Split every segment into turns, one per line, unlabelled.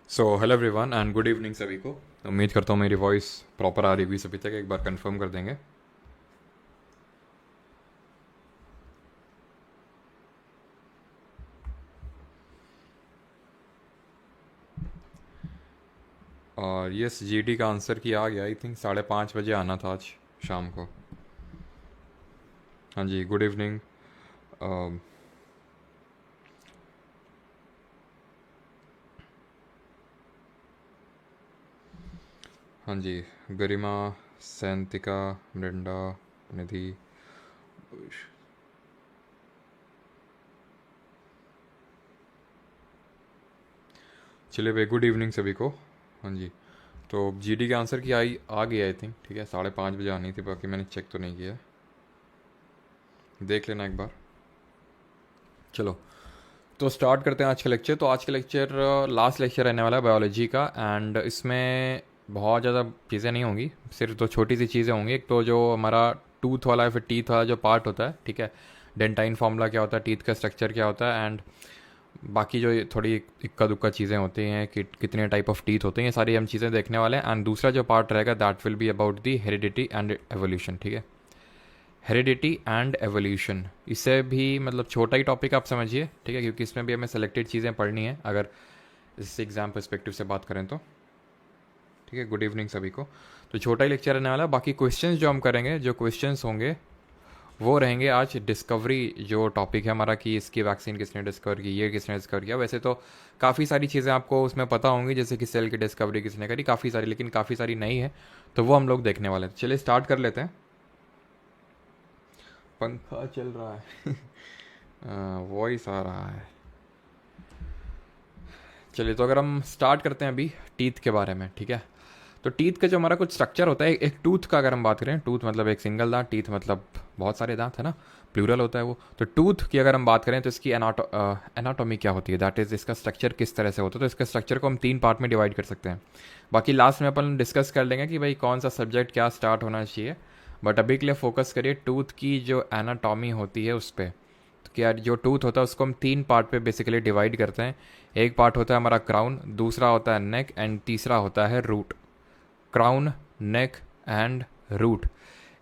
So hello everyone and good evening सभी को। उम्मीद करता हूँ मेरी वॉइस प्रॉपर आ रही हुई सभी तक, एक बार कंफर्म कर देंगे। और यस, जीडी का आंसर की आ गया। आई थिंक 5:30 बजे आना था आज शाम को। हाँ जी, गुड इवनिंग। हाँ जी, गरिमा, सैंतिका, मृंडा, निधि। चलिए भाई, गुड इवनिंग सभी को। हाँ जी, तो जीडी के आंसर की आ गई आई थिंक। ठीक है, 5:30 बजे आनी थी, बाकी मैंने चेक तो नहीं किया, देख लेना एक बार। चलो, तो स्टार्ट करते हैं आज का लेक्चर। तो आज का लेक्चर लास्ट लेक्चर रहने वाला है बायोलॉजी का, एंड इसमें बहुत ज़्यादा चीज़ें नहीं होंगी, सिर्फ दो छोटी सी चीज़ें होंगी। एक तो जो हमारा टूथ वाला है, फिर टीथ वाला जो पार्ट होता है, ठीक है, डेंटाइन फॉर्मूला क्या होता है, टीथ का स्ट्रक्चर क्या होता है, एंड बाकी जो ये थोड़ी इक्का दुक्का चीज़ें होती हैं कि कितने टाइप ऑफ टीथ होते हैं, ये सारी हम चीज़ें देखने वाले हैं। एंड दूसरा जो पार्ट रहेगा that will be about the heredity and evolution. ठीक है, हेरिडिटी एंड एवोल्यूशन, इससे भी मतलब छोटा ही टॉपिक आप समझिए, ठीक है, क्योंकि इसमें भी हमें सेलेक्टेड चीज़ें पढ़नी है अगर इस एग्ज़ाम पर्सपेक्टिव से बात करें तो। ठीक है, गुड इवनिंग सभी को। तो छोटा ही लेक्चर रहने वाला है। बाकी क्वेश्चंस जो हम करेंगे, जो क्वेश्चंस होंगे वो रहेंगे आज डिस्कवरी जो टॉपिक है हमारा, कि इसकी वैक्सीन किसने डिस्कवर की, ये किसने डिस्कवर किया। वैसे तो काफ़ी सारी चीज़ें आपको उसमें पता होंगी, जैसे कि सेल की डिस्कवरी किसने करी, काफ़ी सारी, लेकिन काफ़ी सारी नहीं है, तो वो हम लोग देखने वाले हैं। चलिए स्टार्ट कर लेते हैं। पंखा चल रहा है वॉइस आ रहा है। चलिए, तो अगर हम स्टार्ट करते हैं अभी टीथ के बारे में, ठीक है। तो टीथ का जो हमारा कुछ स्ट्रक्चर होता है, एक टूथ का अगर हम बात करें, टूथ मतलब एक सिंगल दांत, टीथ मतलब बहुत सारे दांत है ना, प्लूरल होता है वो। तो टूथ की अगर हम बात करें तो इसकी एनाटॉमी क्या होती है, दैट इज़ इसका स्ट्रक्चर किस तरह से होता है। तो इसका स्ट्रक्चर को हम 3 पार्ट में डिवाइड कर सकते हैं। बाकी लास्ट में अपन डिस्कस कर लेंगे कि भाई कौन सा सब्जेक्ट क्या स्टार्ट होना चाहिए, बट अभी के लिए फोकस करिए टूथ की जो एनाटॉमी होती है उस पर। तो क्या जो टूथ होता है उसको हम 3 पार्ट पे बेसिकली डिवाइड करते हैं। एक पार्ट होता है हमारा क्राउन, दूसरा होता है नेक, एंड तीसरा होता है root. Crown, neck and root,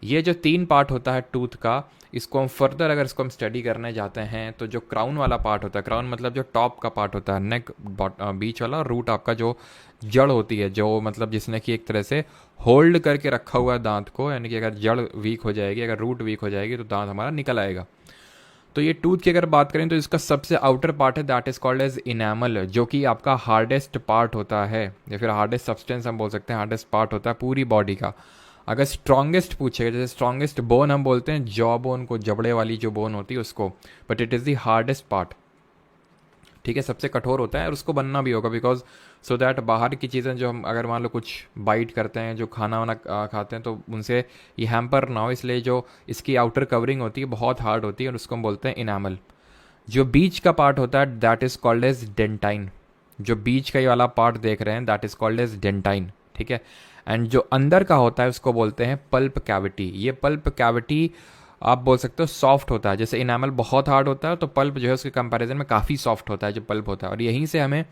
ये जो 3 पार्ट होता है टूथ का, इसको हम फर्दर अगर इसको हम स्टडी करने जाते हैं तो जो क्राउन वाला पार्ट होता है, क्राउन मतलब जो टॉप का पार्ट होता है, नेक बीच वाला, और रूट आपका जो जड़ होती है, जो मतलब जिसने कि एक तरह से होल्ड करके रखा हुआ है दांत को, यानी कि अगर जड़ वीक हो जाएगी, अगर रूट वीक हो जाएगी तो दांत हमारा निकल आएगा। तो ये टूथ की अगर बात करें तो इसका सबसे आउटर पार्ट है that is called as enamel, जो कि आपका हार्डेस्ट पार्ट होता है, या फिर हार्डेस्ट सब्सटेंस हम बोल सकते हैं, हार्डेस्ट पार्ट होता है पूरी बॉडी का। अगर स्ट्रॉन्गेस्ट पूछेगा, जैसे स्ट्रॉन्गेस्ट बोन हम बोलते हैं जॉ बोन को, जबड़े वाली जो बोन होती है उसको, but it is the hardest part. ठीक है, सबसे कठोर होता है और उसको बनना भी होगा, बिकॉज सो दैट बाहर की चीज़ें जो हम अगर मान लो कुछ बाइट करते हैं, जो खाना वाना खाते हैं, तो उनसे ये हैम्पर ना हो, इसलिए जो इसकी आउटर कवरिंग होती है बहुत हार्ड होती है, और उसको हम बोलते हैं इनामल। जो बीच का पार्ट होता है that is called as dentine, जो बीच का ये वाला पार्ट देख रहे हैं that is called as dentine. ठीक है, एंड जो अंदर का होता है उसको बोलते हैं पल्प कैविटी। ये पल्प कैविटी आप बोल सकते हो सॉफ्ट होता है, जैसे इनामल बहुत हार्ड होता है तो पल्प जो है उसके कंपैरिजन में काफ़ी सॉफ्ट होता है जो पल्प होता है, और यहीं से हमें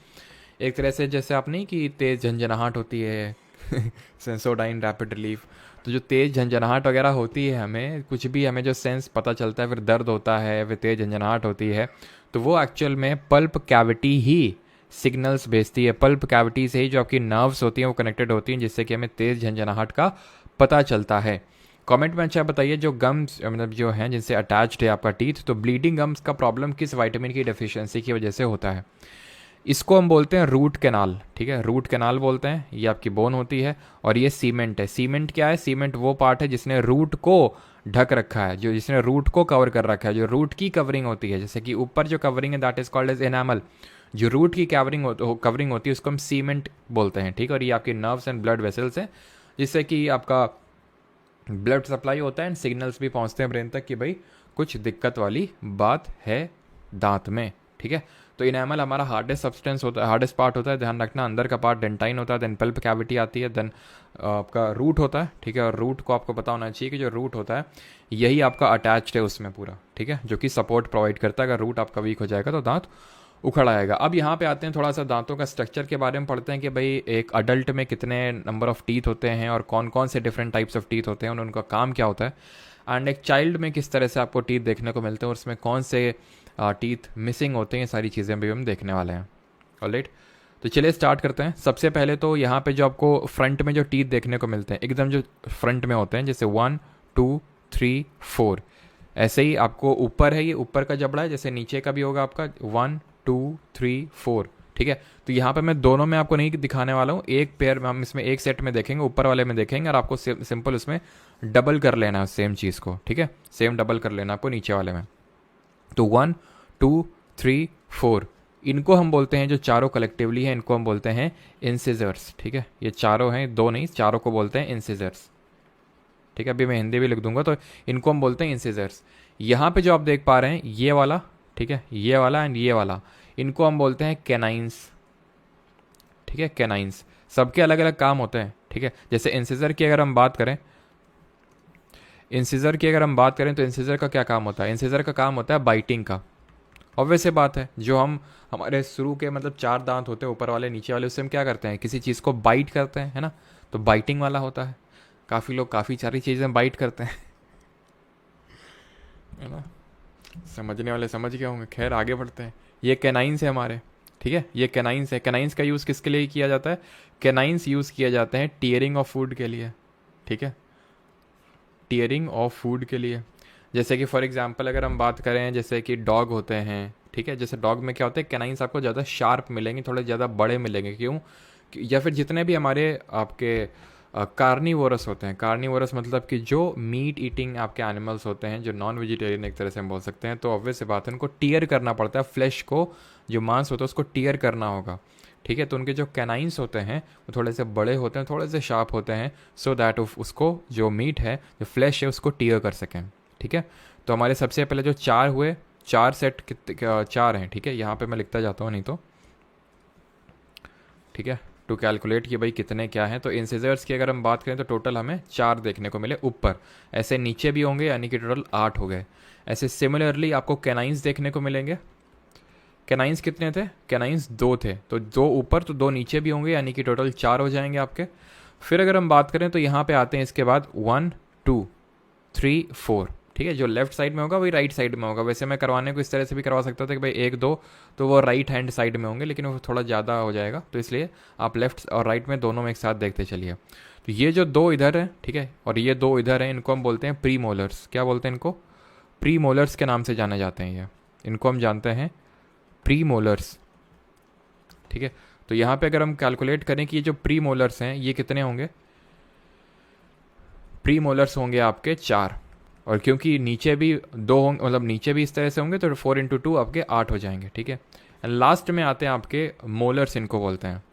एक तरह से, जैसे आप नहीं कि तेज़ झंझनाहट होती है सेंसोडाइन रैपिड रिलीफ, तो जो तेज़ झंझनाहट वगैरह होती है, हमें कुछ भी हमें जो सेंस पता चलता है, फिर दर्द होता है, फिर तेज़ झंझनाहट होती है, तो वो एक्चुअल में पल्प कैविटी ही सिग्नल्स भेजती है। पल्प कैविटी से ही जो आपकी नर्व्स होती हैं वो कनेक्टेड होती हैं, जिससे कि हमें तेज़ झंझनाहट का पता चलता है। कमेंट में अच्छा बताइए, जो गम्स मतलब जो हैं जिनसे अटैच्ड है आपका टीथ, तो ब्लीडिंग गम्स का प्रॉब्लम किस विटामिन की डेफिशिएंसी की वजह से होता है। इसको हम बोलते हैं रूट कैनाल। ठीक है, रूट कैनाल बोलते हैं, ये आपकी बोन होती है, और ये सीमेंट है। सीमेंट क्या है, सीमेंट वो पार्ट है जिसने रूट को ढक रखा है, जो जिसने रूट को कवर कर रखा है, जो रूट की कवरिंग होती है, जैसे कि ऊपर जो कवरिंग है that is called as enamel, जो रूट की कवरिंग होती है उसको हम सीमेंट बोलते हैं। ठीक है, और ये आपके नर्व्स एंड ब्लड वेसल्स हैं, जिससे कि आपका ब्लड सप्लाई होता है एंड सिग्नल्स भी पहुंचते हैं ब्रेन तक कि भाई कुछ दिक्कत वाली बात है दांत में। ठीक है, तो इनेमल हमारा हार्डेस्ट सब्सटेंस होता है, हार्डेस्ट पार्ट होता है, ध्यान रखना। अंदर का पार्ट डेंटाइन होता है, देन पल्प कैविटी आती है, देन आपका रूट होता है। ठीक है, और रूट को आपको पता होना चाहिए कि जो रूट होता है यही आपका अटैच्ड है उसमें पूरा। ठीक है, जो कि सपोर्ट प्रोवाइड करता है। अगर रूट आपका वीक हो जाएगा तो दांत उखड़ आएगा। अब यहाँ पे आते हैं, थोड़ा सा दांतों का स्ट्रक्चर के बारे में पढ़ते हैं कि भाई एक अडल्ट में कितने नंबर ऑफ टीथ होते हैं और कौन कौन से डिफरेंट टाइप्स ऑफ टीथ होते हैं और उनका काम क्या होता है, एंड एक चाइल्ड में किस तरह से आपको टीथ देखने को मिलते हैं और उसमें कौन से टीथ मिसिंग होते हैं, ये सारी चीज़ें भी हम देखने वाले हैं। ऑलराइट, तो चलिए स्टार्ट करते हैं। सबसे पहले तो यहाँ पे जो आपको फ्रंट में जो टीथ देखने को मिलते हैं एकदम जो फ्रंट में होते हैं, जैसे 1 2 3 4, ऐसे ही आपको ऊपर है, ये ऊपर का जबड़ा है, जैसे नीचे का भी होगा आपका 1 2 3 4, ठीक है। तो यहाँ पे मैं दोनों में आपको नहीं दिखाने वाला हूँ, एक पेयर में हम इसमें एक सेट में देखेंगे, ऊपर वाले में देखेंगे, और आपको सिंपल उसमें डबल कर लेना है सेम चीज़ को, ठीक है, सेम डबल कर लेना आपको नीचे वाले में। तो 1 2 3 4, इनको हम बोलते हैं, जो चारों कलेक्टिवली हैं इनको हम बोलते हैं इंसिजर्स, ठीक है। ये चारों हैं, दो नहीं, चारों को बोलते हैं इंसिजर्स, ठीक है। अभी मैं हिंदी भी लिख दूंगा, तो इनको हम बोलते हैं इंसिजर्स। यहाँ पे जो आप देख पा रहे हैं ये वाला, ठीक है, ये वाला एंड ये वाला, इनको हम बोलते हैं कैनाइंस, ठीक है, कैनाइंस। सबके अलग अलग काम होते हैं, ठीक है। जैसे इंसिजर की अगर हम बात करें, तो इंसिजर का क्या काम होता है? इंसिजर का काम होता है बाइटिंग का। ऑब्वियस से बात है, जो हम हमारे शुरू के मतलब 4 दांत होते हैं, ऊपर वाले नीचे वाले, उससे हम क्या करते हैं, किसी चीज़ को बाइट करते हैं, है ना, तो बाइटिंग वाला होता है। काफ़ी लोग काफ़ी सारी चीज़ें बाइट करते हैं, है ना, समझने वाले समझ गए होंगे। खैर आगे बढ़ते हैं। ये कैनाइंस है हमारे, ठीक है, ये कैनाइंस है। कैनाइंस का यूज़ किसके लिए किया जाता है? कैनाइंस यूज़ किया जाते हैं टीयरिंग ऑफ फूड के लिए, ठीक है, टीयरिंग ऑफ फूड के लिए। जैसे कि फॉर एग्जांपल अगर हम बात करें, जैसे कि डॉग होते हैं, ठीक है, जैसे डॉग में क्या होता है, कैनाइंस आपको ज़्यादा शार्प मिलेंगे, थोड़े ज़्यादा बड़े मिलेंगे, क्यों? या फिर जितने भी हमारे आपके कार्निवोरस होते हैं, कार्निवोरस मतलब कि जो मीट ईटिंग आपके एनिमल्स होते हैं, जो नॉन वेजिटेरियन एक तरह से हम बोल सकते हैं, तो ऑब्वियस से बात है, उनको टीयर करना पड़ता है, फ्लैश को, जो मांस होता है उसको टीयर करना होगा, ठीक है। तो उनके जो कैनाइंस होते हैं वो थोड़े से बड़े होते हैं, थोड़े से शार्प होते हैं, सो दैट उसको जो मीट है, जो फ्लैश है, उसको टीयर कर सकें, ठीक है। तो हमारे सबसे पहले जो 4 हुए, 4 सेट 4 हैं, ठीक है, यहाँ पे मैं लिखता जाता हूँ नहीं तो, ठीक है, टू कैलकुलेट कि भाई कितने क्या हैं। तो इंसिजर्स की अगर हम बात करें तो टोटल हमें 4 देखने को मिले ऊपर, ऐसे नीचे भी होंगे, यानी कि टोटल 8 हो गए। ऐसे सिमिलरली आपको कैनाइंस देखने को मिलेंगे। कैनाइंस कितने थे? कैनाइंस 2 थे, तो 2 ऊपर तो 2 नीचे भी होंगे, यानी कि टोटल 4 हो जाएंगे आपके। फिर अगर हम बात करें तो यहाँ पे आते हैं इसके बाद 1 2 3 4, ठीक है, जो लेफ्ट साइड में होगा वही राइट साइड में होगा। वैसे मैं करवाने को इस तरह से भी करवा सकता था कि भाई 1 2 तो वो राइट हैंड साइड में होंगे, लेकिन वो थोड़ा ज़्यादा हो जाएगा, तो इसलिए आप लेफ्ट और राइट में दोनों में एक साथ देखते चलिए। तो ये जो 2 इधर हैं, ठीक है, और ये 2 इधर हैं, इनको हम बोलते हैं प्री मोलर्स। क्या बोलते हैं इनको? प्री मोलर्स के नाम से जाने जाते हैं ये, इनको हम जानते हैं प्री मोलर्स, ठीक है। तो यहाँ पे अगर हम कैलकुलेट करें कि ये जो प्री मोलर्स हैं ये कितने होंगे, प्री मोलर्स होंगे आपके 4, और क्योंकि नीचे भी 2 होंगे, मतलब नीचे भी इस तरह से होंगे, तो 4 × 2 आपके 8 हो जाएंगे, ठीक है। लास्ट में आते हैं आपके मोलर्स, इनको बोलते हैं,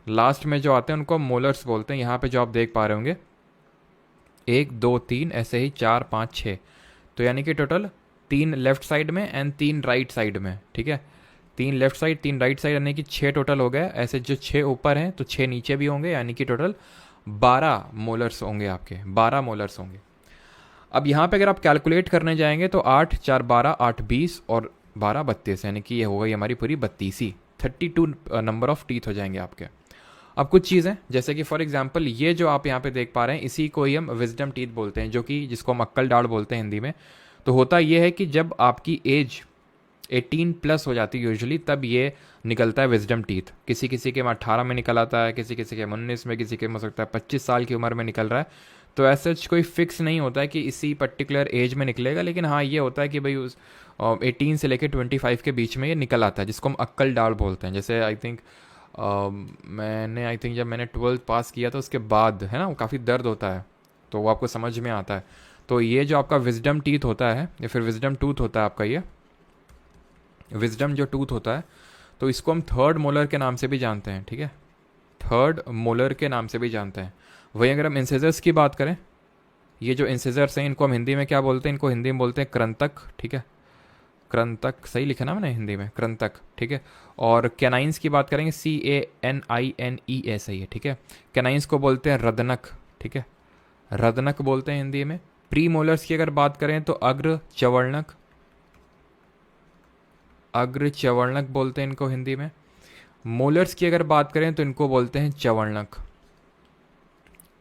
लास्ट में जो आते हैं उनको मोलर्स बोलते हैं। यहाँ पे जो आप देख पा रहे होंगे 1 2 3 ऐसे ही 4 5 6, तो यानी कि टोटल 3 लेफ्ट साइड में एंड 3 राइट साइड में, ठीक है, 3 लेफ्ट साइड 3 राइट साइड, यानी कि 6 टोटल हो गए। ऐसे जो 6 ऊपर हैं तो 6 नीचे भी होंगे, यानी कि टोटल 12 मोलर्स होंगे आपके, 12 मोलर्स होंगे। अब यहाँ पे अगर आप कैलकुलेट करने जाएंगे तो 8 4 12 8 20 और 12 32, यानी कि ये हो गई हमारी पूरी 32 नंबर ऑफ टीथ हो जाएंगे आपके। अब कुछ चीज़ें, जैसे कि फॉर एग्जांपल ये जो आप यहाँ पे देख पा रहे हैं, इसी को ही हम विजडम टीथ बोलते हैं, जो कि जिसको हम अक्कल दाढ़ बोलते हैं हिंदी में। तो होता ये है कि जब आपकी एज 18+ हो जाती है यूजुअली, तब ये निकलता है विजडम टीथ। किसी किसी के 18 में निकल आता है, किसी किसी के 19 में, किसी के हो सकता है 25 साल की उम्र में निकल रहा है। तो ऐसा कोई फिक्स नहीं होता है कि इसी पर्टिकुलर एज में निकलेगा, लेकिन हाँ ये होता है कि भाई उस 18 से लेकर 25 के बीच में ये निकल आता है, जिसको हम अक्कल दाढ़ बोलते हैं। जैसे आई थिंक जब मैंने 12th पास किया था उसके बाद, है ना, वो काफ़ी दर्द होता है, तो वो आपको समझ में आता है। तो ये जो आपका विजडम टीथ होता है या फिर विजडम टूथ होता है आपका, ये विजडम जो टूथ होता है, तो इसको हम थर्ड मोलर के नाम से भी जानते हैं, ठीक है, थर्ड मोलर के नाम से भी जानते हैं। वही अगर हम इंसिजर्स की बात करें, ये जो इंसिजर्स हैं इनको हम हिंदी में क्या बोलते हैं? इनको हिंदी में बोलते हैं कृंतक, ठीक है, कृंतक, सही लिखा ना मैंने हिंदी में, कृंतक, ठीक है। और कैनाइंस की बात करेंगे CANINE, सही है, ठीक है। कैनाइंस को बोलते हैं रदनक, ठीक है, रदनक बोलते हैं हिंदी में। प्री मोलर्स की अगर बात करें तो अग्र चवर्णक, अग्र चवर्णक बोलते हैं इनको हिंदी में। मोलर्स की अगर बात करें तो इनको बोलते हैं चवर्णक,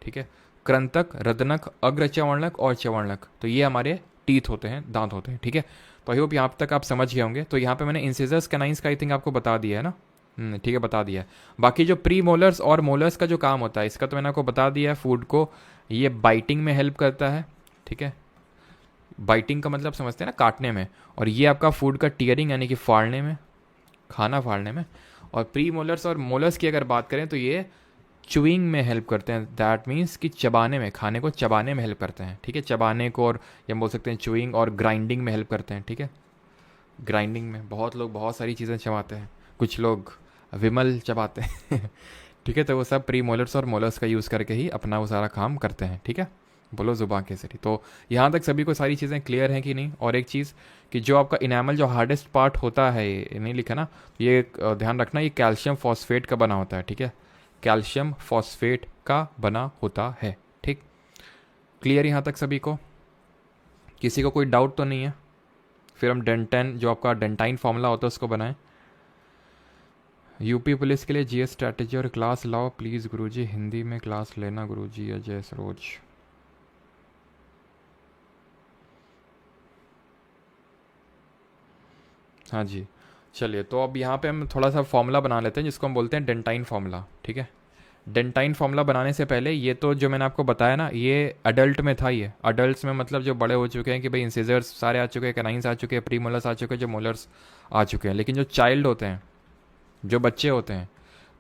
ठीक है। कृंतक, रदनक, अग्र चवर्णक और चवर्णक, तो ये हमारे टीथ होते हैं, दांत होते हैं, ठीक है। तो आई होप यहाँ तक आप समझ गए होंगे। तो यहाँ पे मैंने इंसिजर्स कैनाइंस का आई थिंक आपको बता दिया है ना, ठीक है, बता दिया है। बाकी जो प्री मोलर्स और मोलर्स का जो काम होता है इसका तो मैंने आपको बता दिया है। फूड को ये बाइटिंग में हेल्प करता है, ठीक है। बाइटिंग का मतलब समझते हैं ना, काटने में। और ये आपका फूड का टीयरिंग यानी कि फाड़ने में, खाना फाड़ने में। और प्री मोलर्स और मोलर्स की अगर बात करें तो ये चुइंग में हेल्प करते हैं। दैट मीन्स कि चबाने में, खाने को चबाने में हेल्प करते हैं, ठीक है। चबाने को, और ये हम बोल सकते हैं चुइंग, और ग्राइंडिंग में हेल्प करते हैं, ठीक है। ग्राइंडिंग में बहुत लोग बहुत सारी चीज़ें चबाते हैं, कुछ लोग विमल चबाते हैं ठीक है। तो वो सब प्री मोलर्स और मोलर्स का यूज़ करके ही अपना वो सारा काम करते हैं, ठीक है। बोलो जुबान के जरिए। तो यहाँ तक सभी को सारी चीज़ें क्लियर हैं कि नहीं। और एक चीज़ कि जो आपका इनामल जो हार्डेस्ट पार्ट होता है, ये नहीं लिखा ना, ये ध्यान रखना, ये कैल्शियम फॉस्फेट का बना होता है, ठीक है। कैल्शियम फॉस्फेट का बना होता है, ठीक। क्लियर यहाँ तक सभी को? किसी को कोई डाउट तो नहीं है? फिर हम डेंटेन, जो आपका डेंटाइन फॉर्मूला होता है उसको बनाएं। यूपी पुलिस के लिए जीएस स्ट्रैटेजी और क्लास लाओ प्लीज़ गुरुजी, हिंदी में क्लास लेना गुरुजी, अजय सरोज। हाँ जी, चलिए। तो अब यहाँ पे हम थोड़ा सा फॉर्मूला बना लेते हैं जिसको हम बोलते हैं डेंटाइन फॉर्मूला, ठीक है। डेंटाइन फॉर्मूला बनाने से पहले ये तो जो मैंने आपको बताया ना, ये अडल्ट में था। ये अडल्ट में मतलब जो बड़े हो चुके हैं कि भाई इंसिजर्स सारे आ चुके हैं, कैनाइंस आ चुके हैं, प्री मोलर्स आ चुके हैं, जो मोलर्स आ चुके हैं। लेकिन जो चाइल्ड होते हैं, जो बच्चे होते हैं,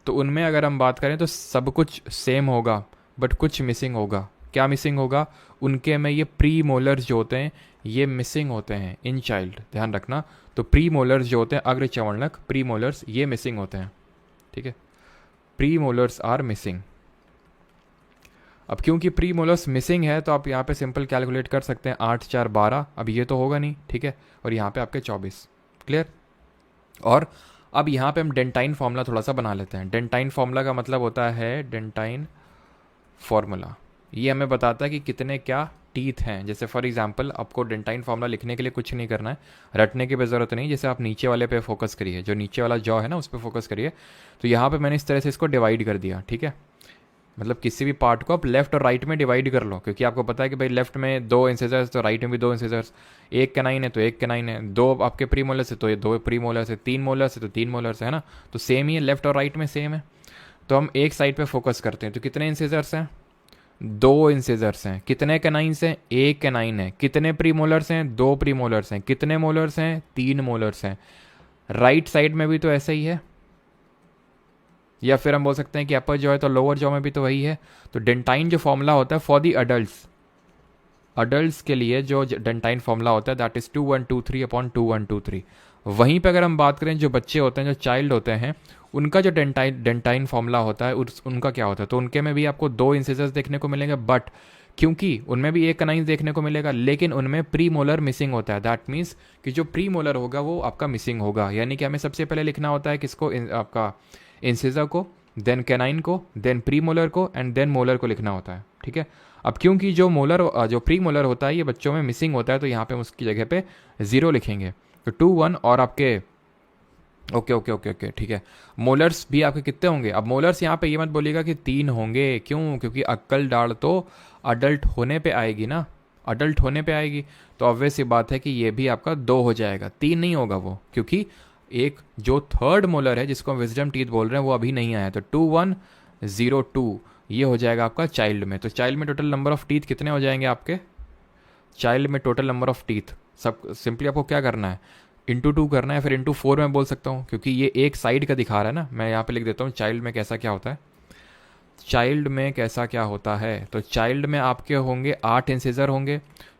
तो उनमें अगर हम बात करें तो सब कुछ सेम होगा बट कुछ मिसिंग होगा। क्या मिसिंग होगा? उनके में ये प्री मोलर्स जो होते हैं ये मिसिंग होते हैं इन चाइल्ड, ध्यान रखना। तो प्री मोलर्स जो होते हैं, अग्र चवर्णक प्री मोलर्स, ये मिसिंग होते हैं, ठीक है। Premolars are missing. अब क्योंकि प्री मोलर्स मिसिंग है तो आप यहाँ पे सिंपल कैलकुलेट कर सकते हैं, 8 4 12। अब ये तो होगा नहीं, ठीक है। और यहाँ पे आपके 24, क्लियर। और अब यहाँ पे हम डेंटाइन फार्मूला थोड़ा सा बना लेते हैं। डेंटाइन फार्मूला का मतलब होता है डेंटाइन फार्मूला, ये हमें बताता है कि कितने क्या टीथ हैं। जैसे फॉर एग्जांपल आपको डेंटाइन फार्मूला लिखने के लिए कुछ नहीं करना है, रटने की भी ज़रूरत नहीं। जैसे आप नीचे वाले पे फोकस करिए, जो नीचे वाला जॉ है ना उस पर फोकस करिए। तो यहाँ पे मैंने इस तरह से इसको डिवाइड कर दिया, ठीक है। मतलब किसी भी पार्ट को आप लेफ्ट और राइट में डिवाइड कर लो, क्योंकि आपको पता है कि भाई लेफ्ट में 2 इंसिजर्स तो राइट में भी 2 इंसिजर्स, एक कैनाइन है तो एक कैनाइन है, 2 आपके प्री मोलर्स है तो ये 2 प्री मोलर्स है, 3 मोलर्स है तो 3 मोलर्स है ना। तो सेम ही है, लेफ्ट और राइट में सेम है। तो हम एक साइड पे फोकस करते हैं। तो कितने इंसिजर्स हैं? 2 इंसिजर्स हैं। कितने कैनाइन्स हैं? एक कैनाइन है। कितने प्री मोलर्स हैं? 2 प्री मोलर्स हैं। कितने मोलर्स हैं? 3 मोलर्स हैं। राइट साइड में भी तो ऐसा ही है, या फिर हम बोल सकते हैं कि अपर जॉ है तो लोअर जॉ में भी तो वही है। तो डेंटाइन जो फॉर्मूला होता है फॉर दी अडल्ट्स, अडल्ट्स के लिए जो डेंटाइन फॉर्मूला होता है दैट इज 2123 अपॉन 2123। वहीं पे अगर हम बात करें जो बच्चे होते हैं, जो चाइल्ड होते हैं, उनका जो डेंटाइन फॉर्मूला होता है उनका क्या होता है? तो उनके में भी आपको 2 इंसिजर्स देखने को मिलेंगे, बट क्योंकि उनमें भी एक कनाइन देखने को मिलेगा, लेकिन उनमें प्री मोलर मिसिंग होता है। दैट मीन्स कि जो प्री मोलर होगा वो आपका मिसिंग होगा। यानी कि हमें सबसे पहले लिखना होता है किसको? आपका इंसिजर को, देन कैनाइन को, देन प्री मोलर को, एंड देन मोलर को लिखना होता है, ठीक है। अब क्योंकि जो मोलर, जो प्री मोलर होता है ये बच्चों में मिसिंग होता है, तो यहाँ पे हम उसकी जगह पे 0 लिखेंगे। तो 2 1 और आपके ओके ओके ओके ओके, ठीक है। मोलर्स भी आपके कितने होंगे? अब मोलर्स यहाँ पे ये मत बोलिएगा कि 3 होंगे, क्यों? क्योंकि अक्कल डाल तो अडल्ट होने पे आएगी ना, अडल्ट होने पे आएगी। तो ऑब्वियस सी बात है कि ये भी आपका 2 हो जाएगा, 3 नहीं होगा वो, क्योंकि एक जो थर्ड मोलर है जिसको हम विजडम टीथ बोल रहे हैं वो अभी नहीं आया। तो 2 1 0 2 ये हो जाएगा आपका चाइल्ड में। तो चाइल्ड में टोटल नंबर ऑफ टीथ कितने हो जाएंगे आपके? चाइल्ड में टोटल नंबर ऑफ टीथ, सब सिंपली आपको क्या करना है? इंटू 2 करना है, फिर इंटू 4 में बोल सकता हूँ क्योंकि ये एक साइड का दिखा रहा है ना। मैं यहाँ पे लिख देता हूँ चाइल्ड में कैसा क्या होता है। चाइल्ड में कैसा क्या होता है? तो चाइल्ड में आपके होंगे 8 इंसिजर होंगे,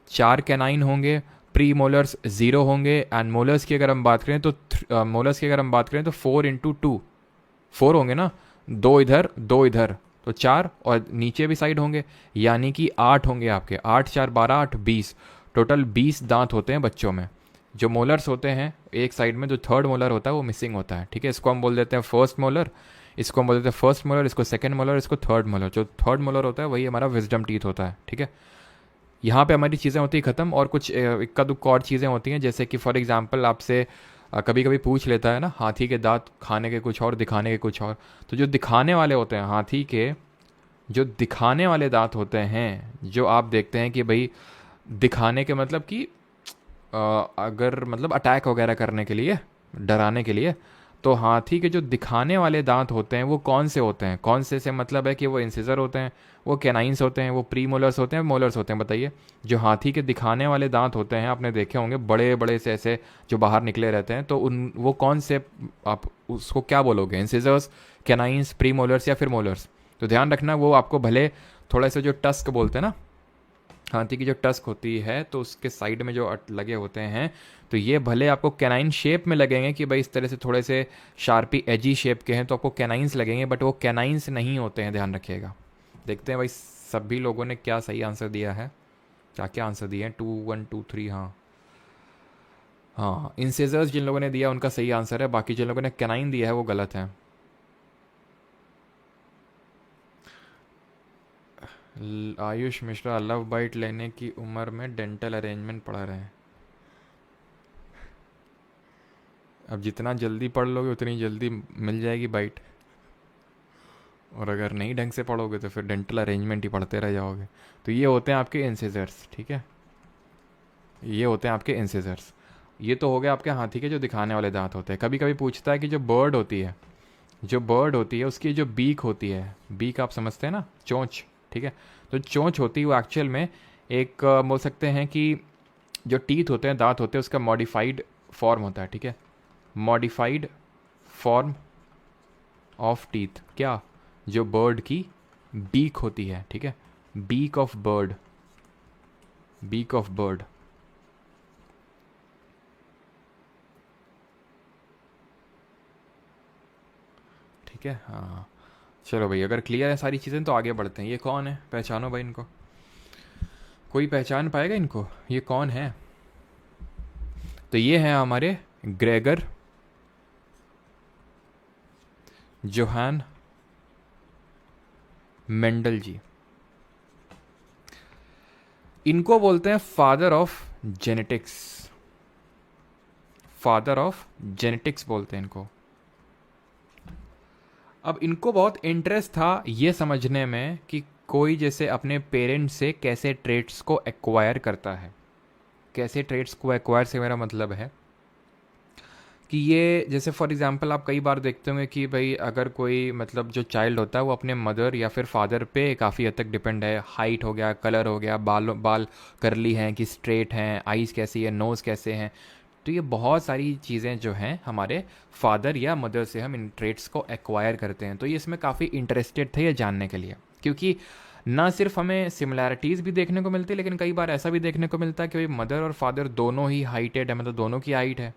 4 कैनाइन होंगे, प्री मोलर्स 0 होंगे, एंड मोलर्स की अगर हम बात करें तो मोलर्स की अगर हम बात करें तो 4 इंटू 2 4 होंगे ना, 2 इधर 2 इधर, तो 4, और नीचे भी साइड होंगे, यानी कि 8 होंगे आपके। 8 4 12 8 20, टोटल 20 दांत होते हैं बच्चों में। जो मोलर्स होते हैं एक साइड में, जो थर्ड मोलर होता है वो मिसिंग होता है, ठीक है। इसको हम बोल देते हैं फर्स्ट मोलर, इसको हम बोल देते हैं फर्स्ट मोलर, इसको सेकंड मोलर, इसको थर्ड मोलर। जो थर्ड मोलर होता है वही हमारा विजडम टीथ होता है, ठीक है। यहाँ पे हमारी चीज़ें होती हैं ख़त्म, और कुछ इक्का दुक्का और चीज़ें होती हैं, जैसे कि फॉर एग्जांपल आपसे कभी कभी पूछ लेता है ना, हाथी के दांत खाने के कुछ और, दिखाने के कुछ और। तो जो दिखाने वाले होते हैं हाथी के, जो दिखाने वाले दांत होते हैं, जो आप देखते हैं कि भाई दिखाने के मतलब कि अगर मतलब अटैक वगैरह करने के लिए, डराने के लिए, तो हाथी के जो दिखाने वाले दांत होते हैं वो कौन से होते हैं? कौन से मतलब है कि वो इंसिजर होते हैं, वो कैनाइंस होते हैं, वो प्री मोलर्स होते हैं, मोलर्स होते हैं? बताइए। जो हाथी के दिखाने वाले दांत होते हैं, आपने देखे होंगे बड़े बड़े से ऐसे जो बाहर निकले रहते हैं, तो उन वो कौन से, आप उसको क्या बोलोगे? इंसिजर्स, कैनाइंस, प्री मोलर्स या फिर मोलर्स? तो ध्यान रखना, वो आपको भले थोड़ा सा जो टस्क बोलते हैं ना, हाथी की जो टस्क होती है तो उसके साइड में जो लगे होते हैं, तो ये भले आपको कैनाइन शेप में लगेंगे कि भाई इस तरह से थोड़े से शार्पी एजी शेप के हैं, तो आपको कैनाइंस लगेंगे, बट वो कैनाइंस नहीं होते हैं, ध्यान रखिएगा। देखते हैं भाई सभी लोगों ने क्या सही आंसर दिया है, क्या क्या आंसर दिए हैं। 2 1 2 3, हाँ हाँ, इंसिजर्स जिन लोगों ने दिया उनका सही आंसर है, बाकी जिन लोगों ने कैनाइन दिया है वो गलत है। आयुष मिश्रा, लव बाइट लेने की उम्र में डेंटल अरेंजमेंट पढ़ा रहे हैं। अब जितना जल्दी पढ़ लोगे उतनी जल्दी मिल जाएगी बाइट, और अगर नहीं ढंग से पढ़ोगे तो फिर डेंटल अरेंजमेंट ही पढ़ते रह जाओगे। तो ये होते हैं आपके इंसिजर्स, ठीक है, ये होते हैं आपके इंसिजर्स। ये तो हो गया आपके हाथी के जो दिखाने वाले दांत होते हैं। कभी कभी पूछता है कि जो बर्ड होती है, जो बर्ड होती है उसकी जो बीक होती है, बीक आप समझते हैं ना, चोंच, ठीक है, तो चोंच होती है वो एक्चुअल में एक बोल सकते हैं कि जो टीथ होते हैं, दांत होते हैं, उसका मॉडिफाइड फॉर्म होता है, ठीक है, मॉडिफाइड फॉर्म ऑफ टीथ। क्या? जो बर्ड की बीक होती है, ठीक है, beak of bird, beak of bird. ठीक है, हाँ। चलो भाई, अगर क्लियर है सारी चीज़ें तो आगे बढ़ते हैं। ये कौन है, पहचानो भाई इनको, कोई पहचान पाएगा इनको, ये कौन है? तो ये हैं हमारे ग्रेगर जोहान मेंडल जी। इनको बोलते हैं father of genetics, father of genetics बोलते हैं इनको। अब इनको बहुत इंटरेस्ट था ये समझने में कि कोई जैसे अपने पेरेंट्स से कैसे ट्रेट्स को एक्वायर करता है। कैसे ट्रेट्स को एक्वायर से मेरा मतलब है कि ये जैसे फॉर एग्जांपल आप कई बार देखते होंगे कि भाई अगर कोई मतलब जो चाइल्ड होता है वो अपने मदर या फिर फादर पे काफ़ी हद तक डिपेंड है। हाइट हो गया, कलर हो गया, बाल करली हैं कि स्ट्रेट हैं, आईज़ कैसी है, नोज़ कैसे हैं, तो ये बहुत सारी चीज़ें जो हैं हमारे फादर या मदर से हम इन ट्रेट्स को एक्वायर करते हैं। तो ये इसमें काफ़ी इंटरेस्टेड थे ये जानने के लिए, क्योंकि ना सिर्फ हमें सिमिलैरिटीज़ भी देखने को मिलती है, लेकिन कई बार ऐसा भी देखने को मिलता है कि भाई मदर और फादर दोनों ही हाइटेड है, मतलब दोनों की हाइट है,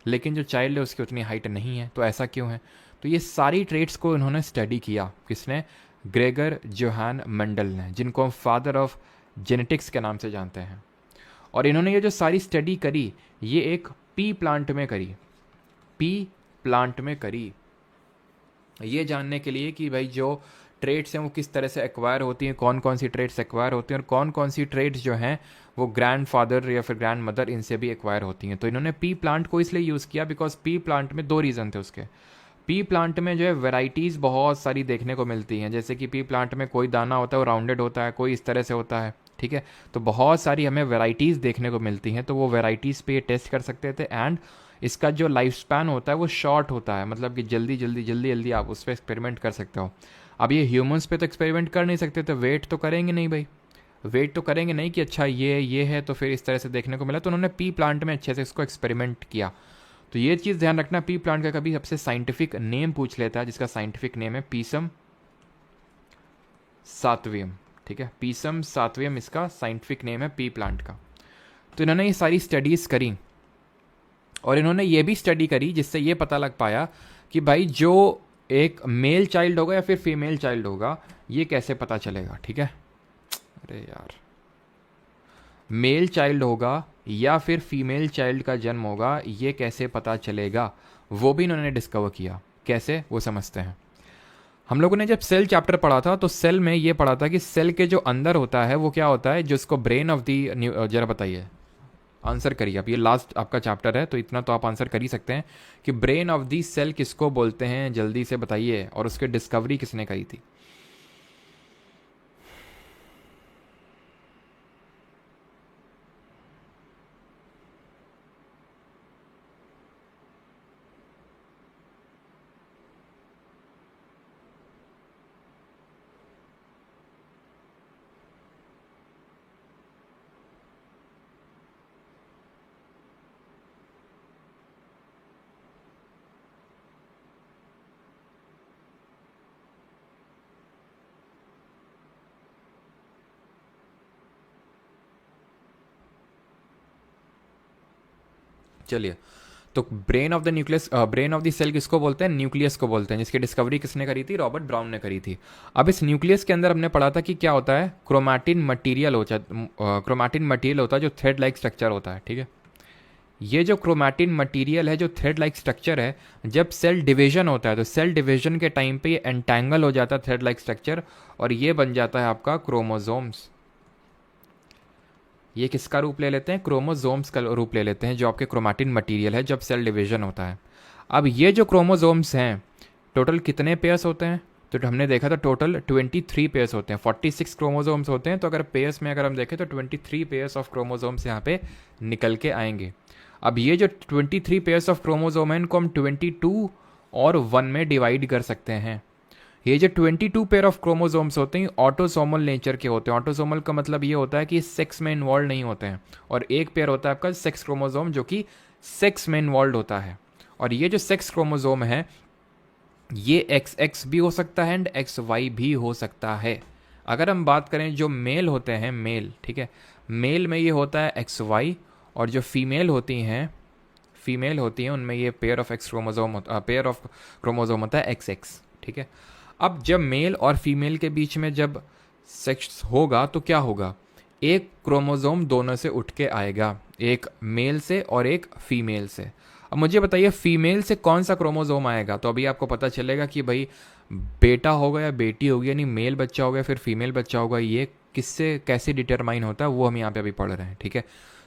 लेकिन जो चाइल्ड है उसकी उतनी हाइट नहीं है, तो ऐसा क्यों है? तो ये सारी ट्रेट्स को इन्होंने स्टडी किया, किसने? ग्रेगर जोहान मेंडल ने, जिनको हम फादर ऑफ जेनेटिक्स के नाम से जानते हैं। और इन्होंने ये जो सारी स्टडी करी ये एक पी प्लांट में करी, पी प्लांट में करी, ये जानने के लिए कि भाई जो ट्रेड्स हैं वो किस तरह से एक्वायर होती हैं, कौन कौन सी ट्रेड्स एक्वायर होती हैं और कौन कौन सी ट्रेड्स जो हैं वो ग्रैंड फादर या फिर ग्रैंड मदर इनसे भी एक्वायर होती हैं। तो इन्होंने पी प्लांट को इसलिए यूज़ किया बिकॉज पी प्लांट में दो रीज़न थे उसके। पी प्लांट में जो है वेराइटीज़ बहुत सारी देखने को मिलती हैं, जैसे कि पी प्लांट में कोई दाना होता है वो राउंडेड होता है, कोई इस तरह से होता है, ठीक है, तो बहुत सारी हमें वेराइटीज़ देखने को मिलती हैं। तो वो वेराइटीज़ पे ये टेस्ट कर सकते थे, एंड इसका जो लाइफ स्पैन होता है वो शॉर्ट होता है, मतलब कि जल्दी जल्दी जल्दी जल्दी आप उस पर एक्सपेरिमेंट कर सकते हो। अब ये ह्यूमंस पे तो एक्सपेरिमेंट कर नहीं सकते, तो वेट तो करेंगे नहीं भाई, वेट तो करेंगे नहीं कि अच्छा ये है तो फिर इस तरह से देखने को मिला, तो उन्होंने पी प्लांट में अच्छे से इसको एक्सपेरिमेंट किया। तो ये चीज़ ध्यान रखना, पी प्लांट का कभी सबसे साइंटिफिक नेम पूछ लेता है, जिसका साइंटिफिक नेम है पीसम सातवियम, ठीक है, पीसम सातवियम इसका साइंटिफिक नेम है पी प्लांट का। तो इन्होंने ये सारी स्टडीज़ करी और इन्होंने ये भी स्टडी करी जिससे ये पता लग पाया कि भाई जो एक मेल चाइल्ड होगा या फिर फीमेल चाइल्ड होगा ये कैसे पता चलेगा, ठीक है, अरे यार, मेल चाइल्ड होगा या फिर फीमेल चाइल्ड का जन्म होगा ये कैसे पता चलेगा, वो भी इन्होंने डिस्कवर किया। कैसे, वो समझते हैं। हम लोगों ने जब सेल चैप्टर पढ़ा था तो सेल में ये पढ़ा था कि सेल के जो अंदर होता है वो क्या होता है, जिसको ब्रेन ऑफ दी, जरा बताइए आंसर करिए आप, ये लास्ट आपका चैप्टर है तो इतना तो आप आंसर कर ही सकते हैं कि ब्रेन ऑफ दी सेल किसको बोलते हैं, जल्दी से बताइए, और उसकी डिस्कवरी किसने करी थी। चलिए, तो brain of the nucleus, brain of the cell किसको बोलते हैं, न्यूक्लियस को बोलते हैं, जिसकी डिस्कवरी किसने करी थी, रॉबर्ट ब्राउन ने करी थी। अब इस न्यूक्लियस के अंदर हमने पढ़ा था कि क्या होता है, क्रोमैटिन मटेरियल होता है जो थ्रेड लाइक स्ट्रक्चर होता है, ठीक है। ये जो क्रोमैटिन मटेरियल है, जो थ्रेड लाइक स्ट्रक्चर है, जब सेल डिवीजन होता है तो सेल डिवीजन के टाइम पे ये एंटैंगल हो जाता है थ्रेड लाइक स्ट्रक्चर, और ये बन जाता है आपका क्रोमोसोम्स। ये किसका रूप ले लेते हैं, क्रोमोसोम्स का रूप ले लेते हैं, जो आपके क्रोमैटिन मटेरियल है जब सेल डिवीजन होता है। अब ये जो क्रोमोसोम्स हैं, टोटल कितने पेयर्स होते हैं, तो हमने देखा था टोटल 23 पेयर्स होते हैं, 46 क्रोमोसोम्स होते हैं, तो अगर पेयर्स में अगर हम देखें तो 23 पेयर्स ऑफ क्रोमोसोम्स यहाँ पे निकल के आएंगे। अब ये जो 23 पेयर्स ऑफ क्रोमोसोम है, इनको हम 22 और 1 में डिवाइड कर सकते हैं। ये जो 22 पेयर ऑफ क्रोमोसोम्स होते हैं ऑटोसोमल नेचर के होते हैं। ऑटोसोमल का मतलब ये होता है कि सेक्स में इन्वॉल्व नहीं होते हैं, और एक पेयर होता है आपका सेक्स क्रोमोसोम जो कि सेक्स में इन्वॉल्व होता है। और ये जो सेक्स क्रोमोसोम है ये XX भी हो सकता है एंड XY भी हो सकता है। अगर हम बात करें जो मेल होते हैं, मेल, ठीक है, मेल में ये होता है XY, और जो फीमेल होती हैं उनमें ये pair of x chromosome pair of chromosome होता है XX, ठीक है। अब जब मेल और फीमेल के बीच में जब सेक्स होगा तो क्या होगा, एक क्रोमोसोम दोनों से उठ के आएगा, एक मेल से और एक फीमेल से। अब मुझे बताइए फीमेल से कौन सा क्रोमोसोम आएगा, तो अभी आपको पता चलेगा कि भाई बेटा होगा या बेटी होगी, यानी मेल बच्चा होगा फिर फीमेल बच्चा होगा, ये किससे कैसे डिटरमाइन होता है वो हम यहाँ पे अभी पढ़ रहे हैं, ठीक है।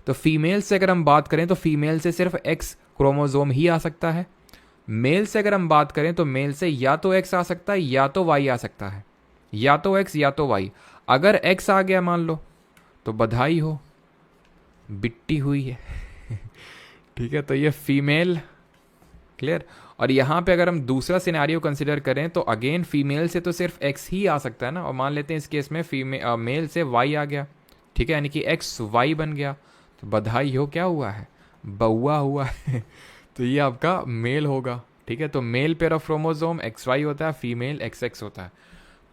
तो फीमेल से अगर हम बात करें तो फीमेल से सिर्फ X क्रोमोसोम ही आ सकता है। मेल से अगर हम बात करें तो मेल से या तो X आ सकता है या तो Y आ सकता है, या तो X या तो Y। अगर X आ गया मान लो तो बधाई हो, बिट्टी हुई है ठीक है, तो ये फीमेल, क्लियर। और यहाँ पे अगर हम दूसरा सिनेरियो कंसिडर करें तो अगेन फीमेल से तो सिर्फ X ही आ सकता है ना, और मान लेते हैं इस केस में मेल से Y आ गया, ठीक है, यानी कि XY बन गया, तो बधाई हो, क्या हुआ है, बउआ हुआ है तो ये आपका मेल होगा, ठीक है। तो male pair of chromosome XY होता है, फीमेल XX होता है।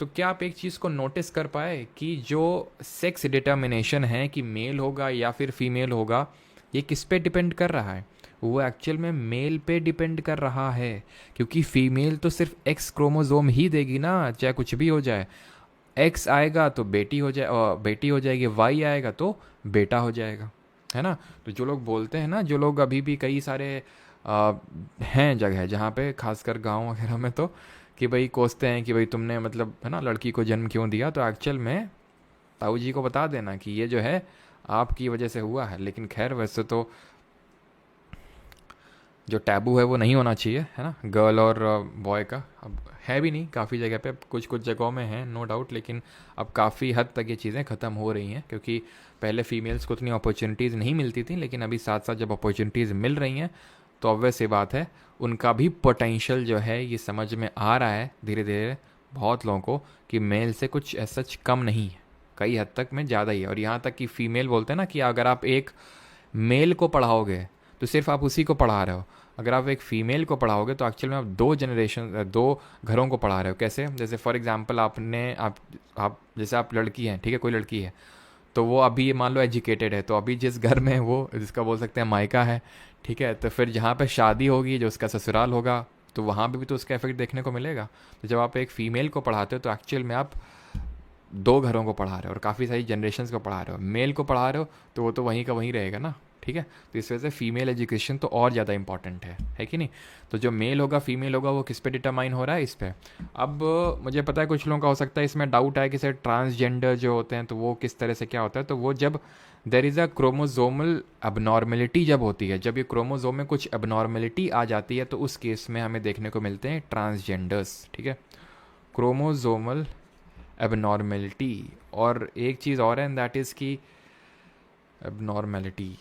तो क्या आप एक चीज़ को नोटिस कर पाए कि जो सेक्स डिटर्मिनेशन है कि मेल होगा या फिर फीमेल होगा, ये किस पे डिपेंड कर रहा है, वो एक्चुअल में मेल पे डिपेंड कर रहा है, क्योंकि फीमेल तो सिर्फ X क्रोमोसोम ही देगी ना, चाहे कुछ भी हो जाए। X आएगा तो बेटी हो जाए, बेटी हो जाएगी, Y आएगा तो बेटा हो जाएगा, है ना। तो जो लोग बोलते हैं ना, जो लोग अभी भी कई सारे हैं जगह जहाँ पे खासकर गांव वगैरह में, तो कि भाई कोसते हैं कि भाई तुमने मतलब है ना लड़की को जन्म क्यों दिया, तो एक्चुअल में ताऊ जी को बता देना कि ये जो है आपकी वजह से हुआ है। लेकिन खैर वैसे तो जो टैबू है वो नहीं होना चाहिए, है ना, गर्ल और बॉय का। अब है भी नहीं, काफ़ी जगह पे कुछ कुछ जगहों में है नो डाउट, लेकिन अब काफ़ी हद तक ये चीज़ें ख़त्म हो रही हैं, क्योंकि पहले फीमेल्स को उतनी अपॉर्चुनिटीज़ नहीं मिलती थी, लेकिन अभी साथ साथ जब अपॉर्चुनिटीज़ मिल रही हैं तो ऑब्वियस सी बात है उनका भी पोटेंशियल जो है ये समझ में आ रहा है धीरे धीरे बहुत लोगों को कि मेल से कुछ ऐसा कम नहीं है, कई हद तक में ज़्यादा ही है। और यहाँ तक कि फीमेल बोलते हैं ना कि अगर आप एक मेल को पढ़ाओगे तो सिर्फ आप उसी को पढ़ा रहे हो, अगर आप एक फ़ीमेल को पढ़ाओगे तो एक्चुअल में आप दो घरों को पढ़ा रहे हो। कैसे, जैसे फॉर एग्जांपल आप जैसे आप लड़की हैं, ठीक है, कोई लड़की है तो वो अभी मान लो एजुकेटेड है, तो अभी जिस घर में वो जिसका बोल सकते हैं मायका है, ठीक है, तो फिर जहाँ पे शादी होगी जो उसका ससुराल होगा तो वहाँ पे भी तो उसका इफेक्ट देखने को मिलेगा। तो जब आप एक फ़ीमेल को पढ़ाते हो तो एक्चुअल में आप दो घरों को पढ़ा रहे हो और काफ़ी सारी जनरेशन्स को पढ़ा रहे हो। मेल को पढ़ा रहे हो तो वो तो वहीं का वहीं रहेगा ना, ठीक है। तो इस वजह से फीमेल एजुकेशन तो और ज़्यादा इंपॉर्टेंट है कि नहीं। तो जो मेल होगा फीमेल होगा वो किस पे डिटरमाइन हो रहा है, इस पे। अब मुझे पता है कुछ लोगों का हो सकता है इसमें डाउट है कि सर ट्रांसजेंडर जो होते हैं तो वो किस तरह से क्या होता है। तो वो जब there is a chromosomal abnormality जब होती है, जब ये क्रोमोजोम में कुछ अबनॉर्मेलिटी आ जाती है तो उस केस में हमें देखने को मिलते हैं ट्रांसजेंडर्स, ठीक है। Chromosomal abnormality. और एक चीज़ और है, दैट इज़ की एबनॉर्मेलिटी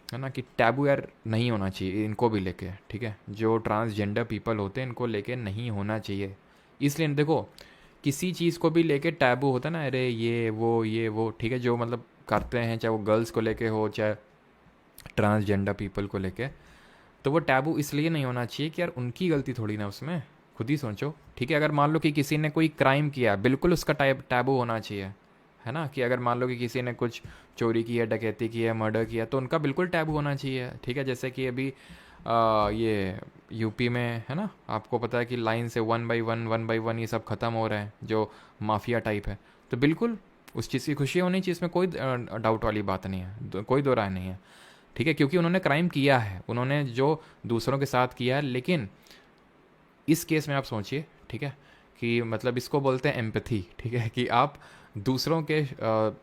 है ना, कि टैबू यार नहीं होना चाहिए इनको भी लेके, ठीक है। जो ट्रांसजेंडर पीपल होते हैं इनको लेके नहीं होना चाहिए। इसलिए देखो किसी चीज़ को भी लेके टैबू होता है ना, अरे ये वो ठीक है, जो मतलब करते हैं, चाहे वो गर्ल्स को लेके हो चाहे ट्रांसजेंडर पीपल को लेके, तो वो टैबू इसलिए नहीं होना चाहिए कि यार उनकी गलती थोड़ी ना उसमें, खुद ही सोचो, ठीक है। अगर मान लो कि किसी ने कोई क्राइम किया, बिल्कुल उसका टैबू होना चाहिए, है ना। कि अगर मान लो कि किसी ने कुछ चोरी की है, डकैती की है, मर्डर किया, तो उनका बिल्कुल टैबू होना चाहिए, ठीक है। जैसे कि अभी ये यूपी में है ना, आपको पता है कि लाइन से 1 बाई 1 ये सब ख़त्म हो रहे हैं, जो माफिया टाइप है। तो बिल्कुल उस चीज़ की खुशी होनी चाहिए, इसमें कोई डाउट वाली बात नहीं है, कोई दो राय नहीं है, ठीक है। क्योंकि उन्होंने क्राइम किया है, उन्होंने जो दूसरों के साथ किया है। लेकिन इस केस में आप सोचिए, ठीक है, कि मतलब इसको बोलते हैं एम्पैथी, ठीक है, कि आप दूसरों के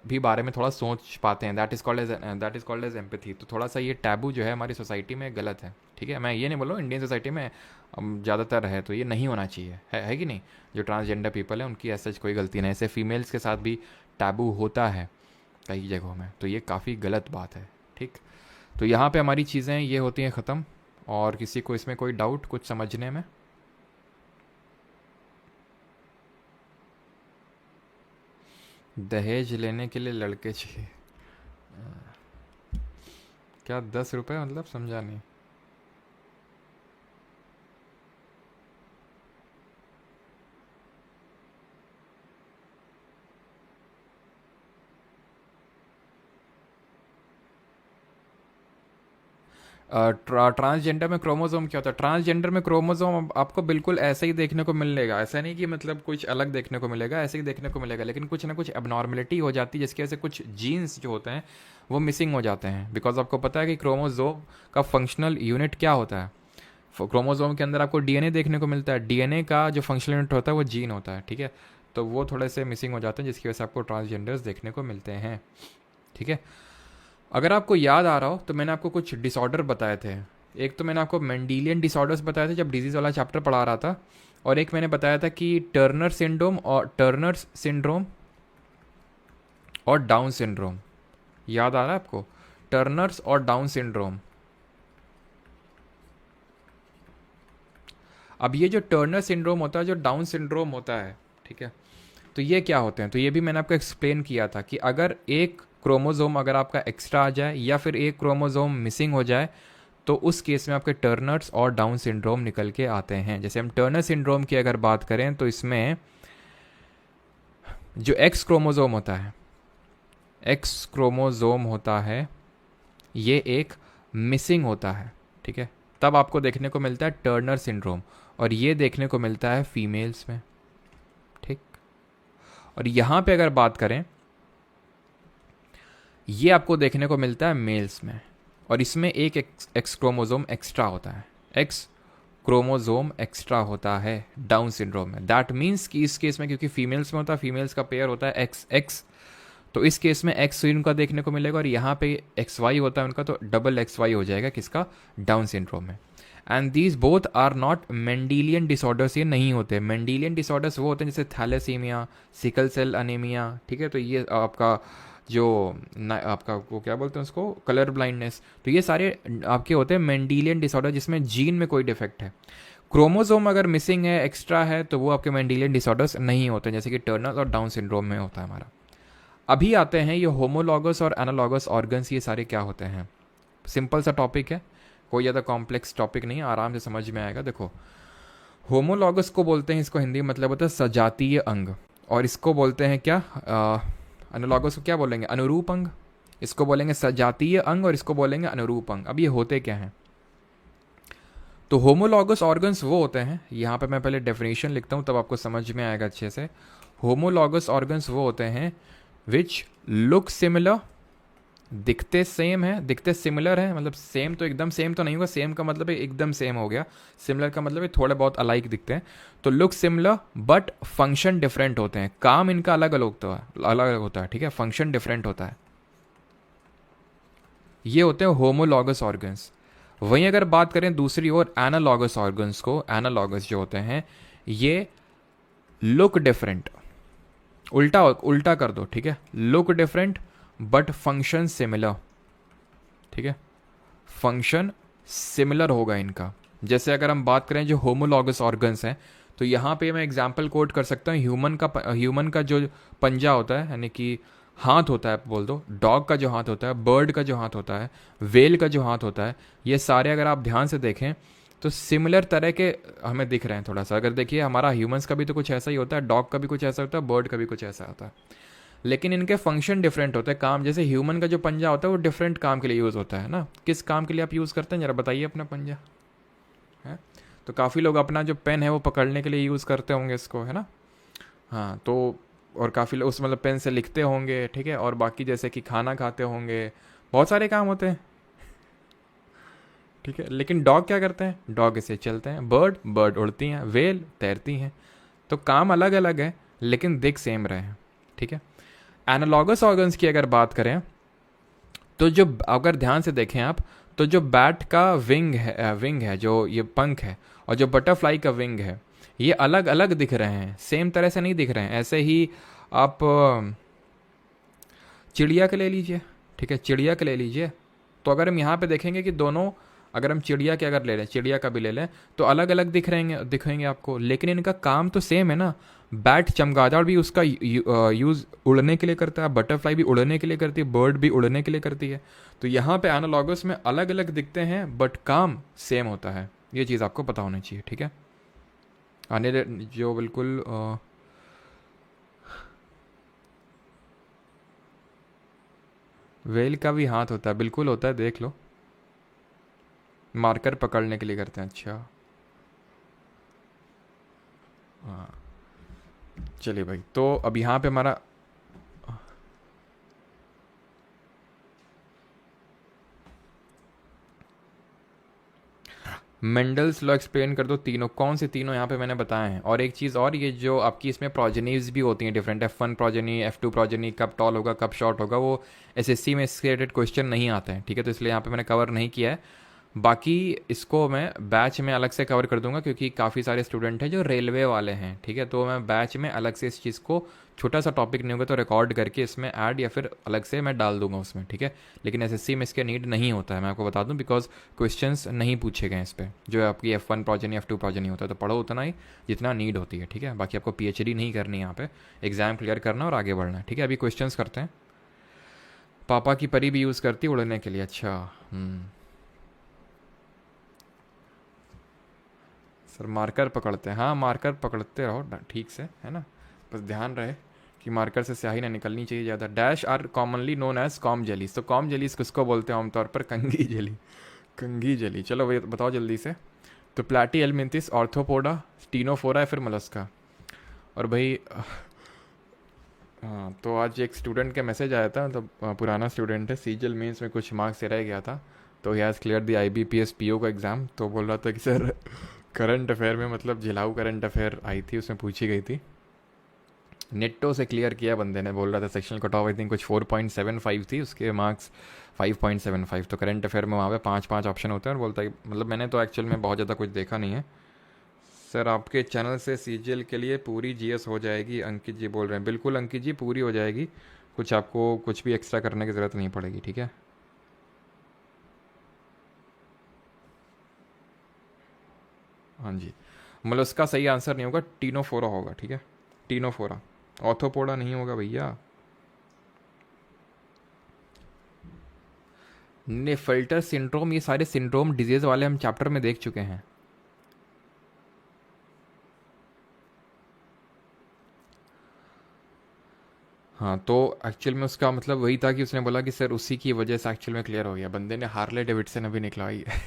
भी बारे में थोड़ा सोच पाते हैं, that is called as empathy. तो थोड़ा सा ये टैबू जो है हमारी सोसाइटी में गलत है, ठीक है। मैं ये नहीं बोल रहा हूँ इंडियन सोसाइटी में ज़्यादातर है तो ये नहीं होना चाहिए, है कि नहीं। जो ट्रांसजेंडर पीपल है उनकी ऐसा कोई गलती नहीं, ऐसे फीमेल्स के साथ भी टैबू होता है कई जगहों में, तो ये काफ़ी गलत बात है, ठीक। तो यहाँ पे हमारी चीज़ें ये होती हैं ख़त्म। और किसी को इसमें कोई डाउट कुछ समझने में? दहेज लेने के लिए लड़के चाहिए, क्या 10 रुपये, मतलब समझा नहीं। ट्रांसजेंडर में क्रोमोसोम क्या होता है? ट्रांसजेंडर में क्रोमोसोम आपको बिल्कुल ऐसे ही देखने को मिलेगा, ऐसा नहीं कि मतलब कुछ अलग देखने को मिलेगा, ऐसे ही देखने को मिलेगा। लेकिन कुछ ना कुछ एबनॉर्मेलिटी हो जाती है जिसकी वजह से कुछ जीन्स जो होते हैं वो मिसिंग हो जाते हैं। बिकॉज आपको पता है कि क्रोमोसोम का फंक्शनल यूनिट क्या होता है। क्रोमोसोम के अंदर आपको डीएनए देखने को मिलता है, डीएनए का जो फंक्शनल यूनिट होता है वो जीन होता है, ठीक है। तो वो थोड़े से मिसिंग हो जाते हैं जिसकी वजह से आपको ट्रांसजेंडर्स देखने को मिलते हैं, ठीक है। अगर आपको याद आ रहा हो तो मैंने आपको कुछ डिसऑर्डर बताए थे। एक तो मैंने आपको मेंडेलियन डिसऑर्डर्स बताए थे जब डिजीज़ वाला चैप्टर पढ़ा रहा था, और एक मैंने बताया था कि टर्नर सिंड्रोम और डाउन सिंड्रोम। याद आ रहा है आपको? टर्नर्स और डाउन सिंड्रोम। अब ये जो टर्नर सिंड्रोम होता है, जो डाउन सिंड्रोम होता है, ठीक है, तो ये क्या होते हैं? तो ये भी मैंने आपको एक्सप्लेन किया था कि अगर एक क्रोमोसोम अगर आपका एक्स्ट्रा आ जाए या फिर एक क्रोमोसोम मिसिंग हो जाए तो उस केस में आपके टर्नर्स और डाउन सिंड्रोम निकल के आते हैं। जैसे हम टर्नर सिंड्रोम की अगर बात करें तो इसमें जो एक्स क्रोमोसोम होता है ये एक मिसिंग होता है, ठीक है। तब आपको देखने को मिलता है टर्नर सिंड्रोम, और ये देखने को मिलता है फीमेल्स में, ठीक। और यहाँ पे अगर बात करें, ये आपको देखने को मिलता है मेल्स में, और इसमें एक एक्स क्रोमोसोम एक्स्ट्रा होता है, एक्स क्रोमोसोम एक्स्ट्रा होता है डाउन सिंड्रोम में। दैट मीन्स कि इस केस में क्योंकि फीमेल्स में होता है, फीमेल्स का पेयर होता है एक्स एक्स, तो इस केस में एक्स उनका देखने को मिलेगा, और यहाँ पे एक्स वाई होता है उनका, तो डबल एक्स वाई हो जाएगा किसका? डाउन सिंड्रोम में। And these both are not Mendelian disorders, ये नहीं होते। मेंडेलियन डिसऑर्डर्स वो होते हैं जैसे थैलेसीमिया, सिकल सेल अनीमिया, ठीक है। तो ये आपका जो आपका वो क्या बोलते हैं उसको, कलर ब्लाइंडनेस, तो ये सारे आपके होते हैं मेंडेलियन डिसऑर्डर जिसमें जीन में कोई डिफेक्ट है। क्रोमोसोम अगर मिसिंग है, एक्स्ट्रा है, तो वो आपके मेंडेलियन डिसऑर्डर्स नहीं होते, जैसे कि टर्नर और डाउन सिंड्रोम में होता है हमारा। अभी आते हैं ये होमोलॉगस और एनालॉगस ऑर्गन्स, ये सारे क्या होते हैं। सिंपल सा टॉपिक है, कोई ज़्यादा कॉम्प्लेक्स टॉपिक नहीं है, आराम से समझ में आएगा। देखो, होमोलॉगस को बोलते हैं, इसको हिंदी मतलब होता है सजातीय अंग, और इसको बोलते हैं क्या, एनालॉगस को क्या बोलेंगे? अनुरूप अंग। इसको बोलेंगे सजातीय अंग और इसको बोलेंगे अनुरूप अंग। अब ये होते क्या हैं? तो होमोलॉगस ऑर्गन्स वो होते हैं, यहाँ पे मैं पहले डेफिनेशन लिखता हूँ तब आपको समझ में आएगा अच्छे से। होमोलॉगस ऑर्गन्स वो होते हैं विच लुक सिमिलर दिखते सेम है, दिखते सिमिलर है, मतलब सेम तो एकदम सेम तो नहीं होगा, सेम का मतलब है एकदम सेम हो गया, सिमिलर का मतलब है थोड़े बहुत अलाइक दिखते हैं। तो look similar but function different होते हैं, काम इनका अलग अलग होता है, अलग अलग होता है, ठीक है, फंक्शन डिफरेंट होता है। ये होते हैं होमोलॉगस ऑर्गन्स। वहीं अगर बात करें दूसरी ओर एनालॉगस ऑर्गन्स को, एनालॉगस जो होते हैं ये लुक डिफरेंट, उल्टा उल्टा कर दो, ठीक है, look different but function similar, ठीक है, फंक्शन सिमिलर होगा इनका। जैसे अगर हम बात करें जो होमोलॉगस ऑर्गन्स हैं, तो यहाँ पे मैं एग्जांपल कोट कर सकता हूँ, ह्यूमन का जो पंजा होता है, यानी कि हाथ होता है, बोल दो डॉग का जो हाथ होता है, बर्ड का जो हाथ होता है, वेल का जो हाथ होता है, ये सारे अगर आप ध्यान से देखें तो सिमिलर तरह के हमें दिख रहे हैं थोड़ा सा। अगर देखिए हमारा ह्यूमंस का भी तो कुछ ऐसा ही होता है, डॉग का भी कुछ ऐसा होता है, बर्ड का भी कुछ ऐसा होता है, लेकिन इनके फंक्शन डिफरेंट होते हैं, काम। जैसे ह्यूमन का जो पंजा होता है वो डिफरेंट काम के लिए यूज़ होता है ना। किस काम के लिए आप यूज़ करते हैं जरा बताइए अपना पंजा है। तो काफ़ी लोग अपना जो पेन है वो पकड़ने के लिए यूज़ करते होंगे इसको, है ना। हाँ तो और काफ़ी लोग उस मतलब पेन से लिखते होंगे, ठीक है, और बाकी जैसे कि खाना खाते होंगे, बहुत सारे काम होते हैं, ठीक है। लेकिन डॉग क्या करते हैं, डॉग इसे चलते हैं, बर्ड उड़ती हैं, वेल तैरती हैं। तो काम अलग अलग है लेकिन दिख सेम रहे हैं, ठीक है। एनालॉगस ऑर्गन्स की अगर बात करें तो जो अगर ध्यान से देखें आप, तो जो बैट का विंग है जो ये पंख है, और जो बटरफ्लाई का विंग है, ये अलग अलग दिख रहे हैं, सेम तरह से नहीं दिख रहे हैं। ऐसे ही आप चिड़िया के ले लीजिए, ठीक है, चिड़िया के ले लीजिए, तो अगर हम यहाँ पे देखेंगे कि दोनों, अगर हम चिड़िया के अगर ले लें, चिड़िया का भी ले लें, तो अलग अलग दिखेंगे आपको, लेकिन इनका काम तो सेम है ना। बैट चमगादड़ भी उसका यूज़ उड़ने के लिए करता है, बटरफ्लाई भी उड़ने के लिए करती है, बर्ड भी उड़ने के लिए करती है। तो यहाँ पे एनालॉगस में अलग अलग दिखते हैं बट काम सेम होता है, ये चीज़ आपको पता होनी चाहिए, ठीक है। आने जो बिल्कुल वेल का भी हाथ होता है, बिल्कुल होता है, देख लो, मार्कर पकड़ने के लिए करते हैं। अच्छा हाँ, चलिए भाई, तो अब यहाँ पे हमारा मेंडल्स लॉ एक्सप्लेन कर दो, तीनों कौन से तीनों यहाँ पे मैंने बताए हैं। और एक चीज़ और, ये जो आपकी इसमें प्रोजेनीज भी होती हैं different, F1 progeny, F2 progeny, कब टॉल होगा कब शॉर्ट होगा, वो एसएससी में इससे रिलेटेड क्वेश्चन नहीं आते हैं, ठीक है, तो इसलिए यहाँ पे मैंने कवर नहीं किया है। बाकी इसको मैं बैच में अलग से कवर कर दूंगा, क्योंकि काफ़ी सारे स्टूडेंट हैं जो रेलवे वाले हैं, ठीक है, तो मैं बैच में अलग से इस चीज़ को, छोटा सा टॉपिक नहीं होगा तो रिकॉर्ड करके इसमें ऐड या फिर अलग से मैं डाल दूंगा उसमें, ठीक है। लेकिन एसएससी में इसके नीड नहीं होता है, मैं आपको बता दूं, बिकॉज क्वेश्चंस नहीं पूछे गए इस पर। जो आपकी F1 प्रोजेनी, F2 प्रोजेनी होता है, तो पढ़ो उतना ही जितना नीड होती है, ठीक है। बाकी आपको PhD नहीं करनी है यहाँ पे, एग्जाम क्लियर करना और आगे बढ़ना है, ठीक है। अभी क्वेश्चंस करते हैं। पापा की परी भी यूज़ करती उड़ने के लिए, अच्छा। सर मार्कर पकड़ते हैं, हाँ मार्कर पकड़ते रहो ठीक से, है ना, बस ध्यान रहे कि मार्कर से स्याही ना निकलनी चाहिए ज़्यादा। Dash are commonly known as comb jellies, तो कॉम जेलीज किसको बोलते हैं आमतौर पर, कंघी जेली, कंघी जेली। चलो भाई बताओ जल्दी से। तो प्लाटी एलमिंथिस, ऑर्थोपोडा, स्टीनोफोरा या फिर मोलस्का। और भाई हाँ, तो आज एक स्टूडेंट का मैसेज आया था, तो पुराना स्टूडेंट है, सीजल मीन्स में कुछ मार्क्स से रह गया था, तो he has clear the IBPS PO का एग्ज़ाम। तो बोल रहा था कि सर करंट अफेयर में, मतलब झिलाऊ करंट अफेयर आई थी, उसमें पूछी गई थी, नेटो से क्लियर किया बंदे ने, बोल रहा था sectional cut off I think कुछ 4.75 थी, उसके मार्क्स 5.75। तो करंट अफेयर में वहाँ पे 5 ऑप्शन होते हैं, और बोलता है मतलब मैंने तो एक्चुअल में बहुत ज़्यादा कुछ देखा नहीं है सर, आपके चैनल से CGL के लिए पूरी GS हो जाएगी, अंकित जी बोल रहे हैं। बिल्कुल अंकित जी, पूरी हो जाएगी, कुछ आपको कुछ भी एक्स्ट्रा करने की ज़रूरत नहीं पड़ेगी, ठीक है। हाँ जी, मतलब उसका सही आंसर नहीं होगा, टीनोफोरा होगा, ठीक है, टीनोफोरा, ऑर्थोपोडा नहीं होगा भैया। नेफल्टर सिंड्रोम, ये सारे सिंड्रोम डिजीज़ वाले हम चैप्टर में देख चुके हैं। हाँ, तो एक्चुअल में उसका मतलब वही था कि उसने बोला कि सर उसी की वजह से एक्चुअल में क्लियर हो गया, बंदे ने हार्ले डेविडसन अभी निकलवाई है।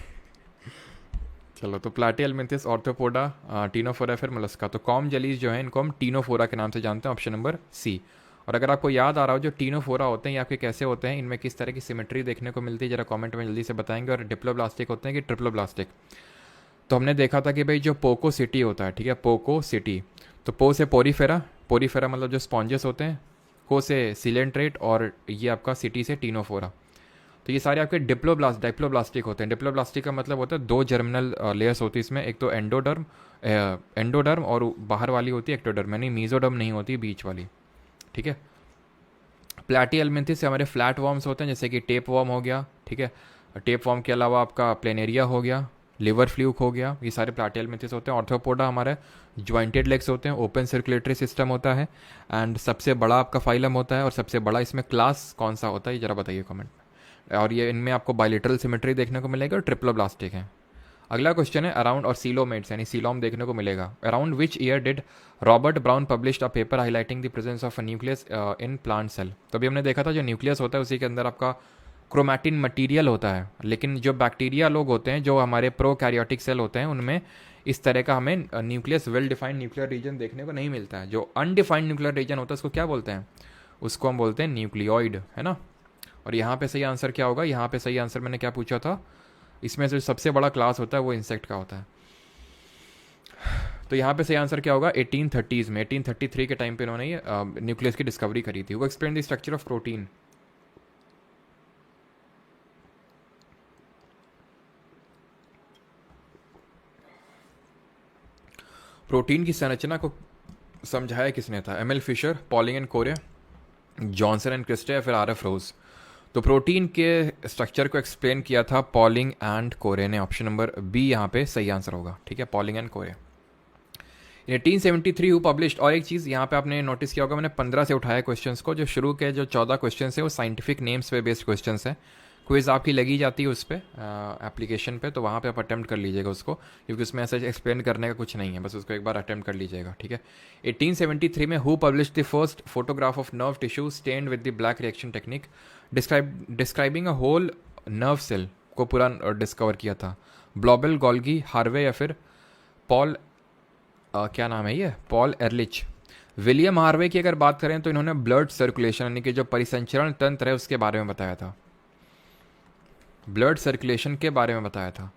चलो, तो प्लाटियलमिंथिस, ऑर्थोपोडा, टीनोफोरा फिर मोलस्का। तो कॉम जेलीज जो है इनको हम टीनोफोरा के नाम से जानते हैं, ऑप्शन नंबर C। और अगर आपको याद आ रहा हो जो टीनोफोरा होते हैं ये आपके कैसे होते हैं, इनमें किस तरह की सिमेट्री देखने को मिलती है, जरा कमेंट में जल्दी से बताएंगे। और डिप्लोब्लास्टिक होते हैं कि ट्रिप्लोब्लास्टिक। तो हमने देखा था कि भाई जो पोको सिटी होता है, ठीक है, पोको सिटी, तो पो से पोरीफेरा, पोरीफेरा मतलब जो स्पॉन्जेस होते हैं, को से सिलेंट्रेट, और ये आपका सिटी से टीनोफोरा। तो ये सारे आपके डिप्लोब्लास्टिक होते हैं। डिप्लोब्लास्टिक का मतलब होता है दो जर्मिनल लेयर्स होती है इसमें, एक तो एंडोडर्म और बाहर वाली होती है एक्टोडर्म, यानी मीजोडर्म नहीं होती, बीच वाली, ठीक है। प्लैटीहेल्मिन्थस से हमारे फ्लैट वॉर्म्स होते हैं, जैसे कि टेप वॉर्म हो गया, ठीक है। टेप वॉर्म के अलावा आपका प्लेनेरिया हो गया, लिवर फ्लूक हो गया, ये सारे प्लैटीहेल्मिन्थस होते हैं। ऑर्थोपोडा हमारे ज्वाइंटेड लेग्स होते हैं, ओपन सर्कुलेटरी सिस्टम होता है, एंड सबसे बड़ा आपका फाइलम होता है। और सबसे बड़ा इसमें क्लास कौन सा होता है, ये जरा बताइए कमेंट में। और ये इनमें आपको बायलिटरल सिमेट्री देखने को मिलेगा और ट्रिप्लोब्लास्टिक है। अगला क्वेश्चन है अराउंड और सीलोमेट्स यानी सीलोम देखने को मिलेगा। Around which year did Robert Brown published a paper highlighting the presence of a nucleus in plant cell. तो अभी हमने देखा था जो न्यूक्लियस होता है उसी के अंदर आपका क्रोमैटिन मटीरियल होता है, लेकिन जो बैक्टीरिया लोग होते हैं, जो हमारे प्रोकैरियोटिक सेल होते हैं, उनमें इस तरह का हमें nucleus well defined nuclear region देखने को नहीं मिलता है। जो अनडिफाइंड न्यूक्लियर रीजन होता है उसको क्या बोलते हैं, उसको हम बोलते हैं न्यूक्लियोइड, है ना। और यहाँ पे सही आंसर क्या होगा, यहाँ पे सही आंसर मैंने क्या पूछा था, इसमें से सबसे बड़ा क्लास होता है वो इंसेक्ट का होता है। तो यहाँ पे सही आंसर क्या होगा, 1830s में, 1833 के टाइम पे इन्होंने ये न्यूक्लियस की डिस्कवरी करी थी। वो explain the structure of protein. Protein की संरचना को समझाया किसने था, M L Fischer, Pauling and Corey, Johnson and Christie, या फिर आर एफ रोज। तो प्रोटीन के स्ट्रक्चर को एक्सप्लेन किया था पॉलिंग एंड कोरे ने। ऑप्शन नंबर बी यहाँ पे सही आंसर होगा, ठीक है, पॉलिंग एंड कोरे। इन 1873 हु पब्लिश्ड। और एक चीज़ यहाँ पे आपने नोटिस किया होगा, मैंने 15 से उठाया क्वेश्चंस को, जो शुरू के जो 14 क्वेश्चंस है वो साइंटिफिक नेम्स पे बेस्ड क्वेश्चंस है। क्विज आपकी लगी जाती है उस पर एप्लीकेशन पे, तो वहाँ पे आप अटेम्प्ट कर लीजिएगा उसको, क्योंकि उसमें ऐसा एक्सप्लेन करने का कुछ नहीं है, बस उसको एक बार अटेम्प्ट कर लीजिएगा, ठीक है। 1873 में who published the first photograph of nerve tissue stained with the black reaction technique, describing a whole nerve cell को पूरा डिस्कवर किया था। ब्लॉबेल, गोल्गी, हार्वे, या फिर पॉल क्या नाम है ये, पॉल एरलिच। विलियम हार्वे की अगर बात करें तो इन्होंने ब्लड सर्कुलेशन यानी कि जो परिसंचरण तंत्र है उसके बारे में बताया था, ब्लड सर्कुलेशन के बारे में बताया था।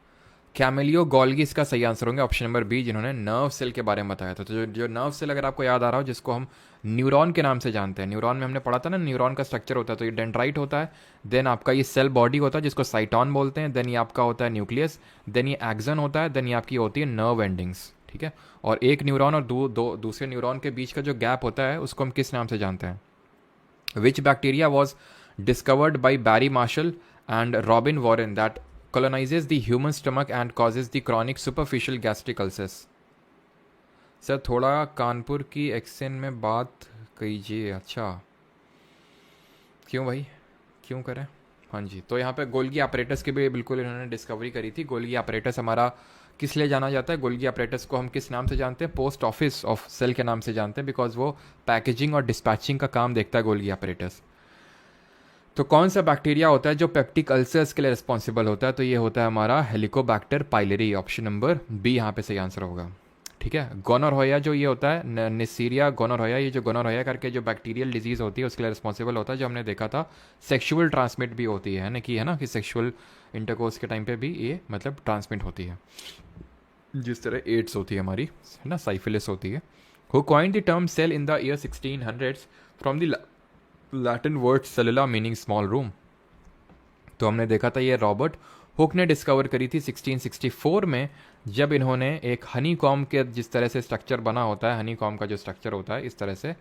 कैमेलियो गोल्गी इसका सही आंसर होंगे, ऑप्शन नंबर बी, जिन्होंने नर्व सेल के बारे में बताया था। तो जो नर्व सेल अगर आपको याद आ रहा हो, जिसको हम न्यूरॉन के नाम से जानते हैं, न्यूरॉन में हमने पढ़ा था ना न्यूरॉन का स्ट्रक्चर होता है, तो ये डेंड्राइट होता है, देन आपका ये सेल बॉडी होता है जिसको साइटॉन बोलते हैं, देन ये आपका होता है न्यूक्लियस, देन ये एक्सन होता है, देन ये आपकी होती है नर्व एंडिंग्स, ठीक है। और एक न्यूरॉन और दूसरे न्यूरॉन के बीच का जो गैप होता है उसको हम किस नाम से जानते हैं। Which bacteria was discovered by Barry Marshall and Robin Warren that colonizes the human stomach and causes the chronic superficial gastric ulcers। Sir थोड़ा कानपुर की एक्सेंट में बात कीजिए। अच्छा, क्यों भाई, क्यों करें? हाँ जी, तो यहाँ पे गोल्गी अपरेटस की भी बिल्कुल इन्होंने डिस्कवरी करी थी। गोल्गी अपरेटस हमारा किस लिए जाना जाता है, गोल्गी अपरेटस को हम किस नाम से जानते हैं, पोस्ट ऑफिस ऑफ सेल के नाम से जानते हैं, बिकॉज वो पैकेजिंग और डिस्पैचिंग का काम देखता है गोल्गी अपरेटस। तो कौन सा बैक्टीरिया होता है जो पेप्टिक अल्सर्स के लिए रिस्पॉन्सिबल होता है, तो ये होता है हमारा हेलिकोबैक्टर पाइलेरी, ऑप्शन नंबर बी यहाँ पे सही आंसर होगा, ठीक है। गोनोरहोया जो ये होता है, निसीरिया गोनोरहोया, ये जो गोनोरहोया करके जो बैक्टीरियल डिजीज होती है उसके लिए रिस्पॉन्सिबल होता है, जो हमने देखा था सेक्सुअल ट्रांसमिट भी होती है ना कि सेक्सुअल इंटरकोर्स के टाइम पे भी ये मतलब ट्रांसमिट होती है, जिस तरह एड्स होती है हमारी, है ना, साइफिलिस होती है। Who coined the term cell in the year 1600s from the Latin word cellula meaning small room. तो हमने देखा था ये रॉबर्ट हुक ने डिस्कवर करी थी 1664 में, जब इन्होंने एक हनी कॉम के जिस तरह से स्ट्रक्चर बना होता है, हनी कॉम का जो स्ट्रक्चर होता है इस तरह से,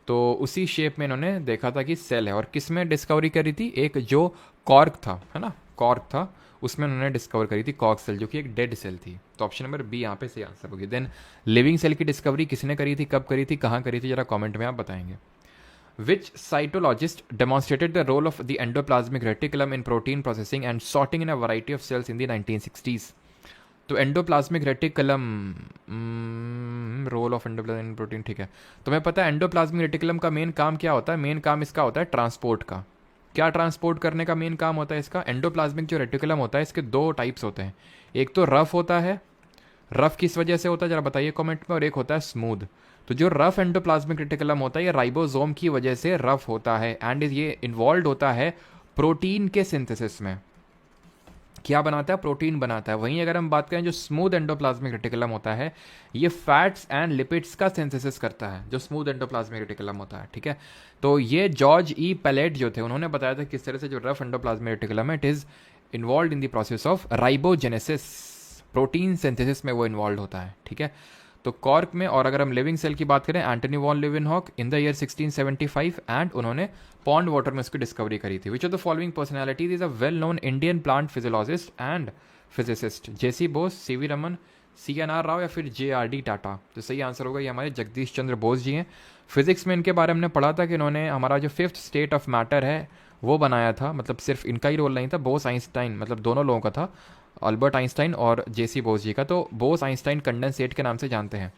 तो उसी शेप में इन्होंने देखा था कि सेल है। और किस में डिस्कवरी करी थी, एक जो कॉर्क था, है ना, कॉर्क था, उसमें उन्होंने डिस्कवर करी थी कॉर्क सेल, जो कि एक डेड सेल थी। तो ऑप्शन नंबर बी यहाँ पे सही आंसर होगी। देन लिविंग सेल की डिस्कवरी किसने करी थी, कब करी थी, कहाँ करी थी, जरा कॉमेंट में आप बताएंगे। Which cytologist demonstrated the role of the endoplasmic reticulum in protein processing and sorting in a variety of cells in the 1960s? तो endoplasmic reticulum, role of endoplasmic in protein, ठीक है। तो मैं पता है एंडोप्लाज्मिक रेटिकुलम का main काम क्या होता है, मेन काम इसका होता है ट्रांसपोर्ट का। क्या ट्रांसपोर्ट करने का मेन काम होता है इसका, एंडोप्लाज्मिक जो रेटिकुलम होता है इसके दो टाइप्स होते हैं, एक तो रफ होता है, रफ किस वजह से होता है जरा बताइए कमेंट में, और एक होता है स्मूथ। तो जो रफ एंडोप्लाज्मिक रेटिकुलम होता है ये राइबोसोम की वजह से रफ होता है एंड ये इन्वॉल्व होता है प्रोटीन के सिंथेसिस में। क्या बनाता है? प्रोटीन बनाता है। वहीं अगर हम बात करें जो स्मूथ एंडोप्लाज्मिक रेटिकुलम होता है ये फैट्स एंड लिपिड्स का सिंथेसिस करता है, जो स्मूथ एंडोप्लाज्मिक रेटिकुलम होता है, ठीक है। तो ये जॉर्ज ई पैलेट जो थे उन्होंने बताया था किस तरह से जो रफ एंडोप्लाज्मिक रेटिकुलम है it is involve in the process of ribogenesis, protein synthesis में वो इन्वॉल्व होता है, ठीक है। तो कॉर्क में, और अगर हम लिविंग सेल की बात करें, Antony van Leeuwenhoek in the year 1675 and उन्होंने पॉन्ड वाटर में उसकी डिस्कवरी करी थी। Which of the following personalities is a well known Indian plant physiologist and physicist? J C Bose, C V Raman, CNR Rao या फिर JRD टाटा? तो सही आंसर होगा ये हमारे जगदीश चंद्र बोस जी हैं। फिजिक्स में इनके बारे में हमने पढ़ा था कि इन्होंने हमारा जो फिफ्थ स्टेट ऑफ मैटर है वो बनाया था, मतलब सिर्फ इनका ही रोल नहीं था, बोस आइंस्टाइन, मतलब दोनों लोगों का था, अल्बर्ट आइंस्टाइन और जेसी बोस जी का। तो बोस आइंस्टाइन कंडेंसेट के नाम से जानते हैं।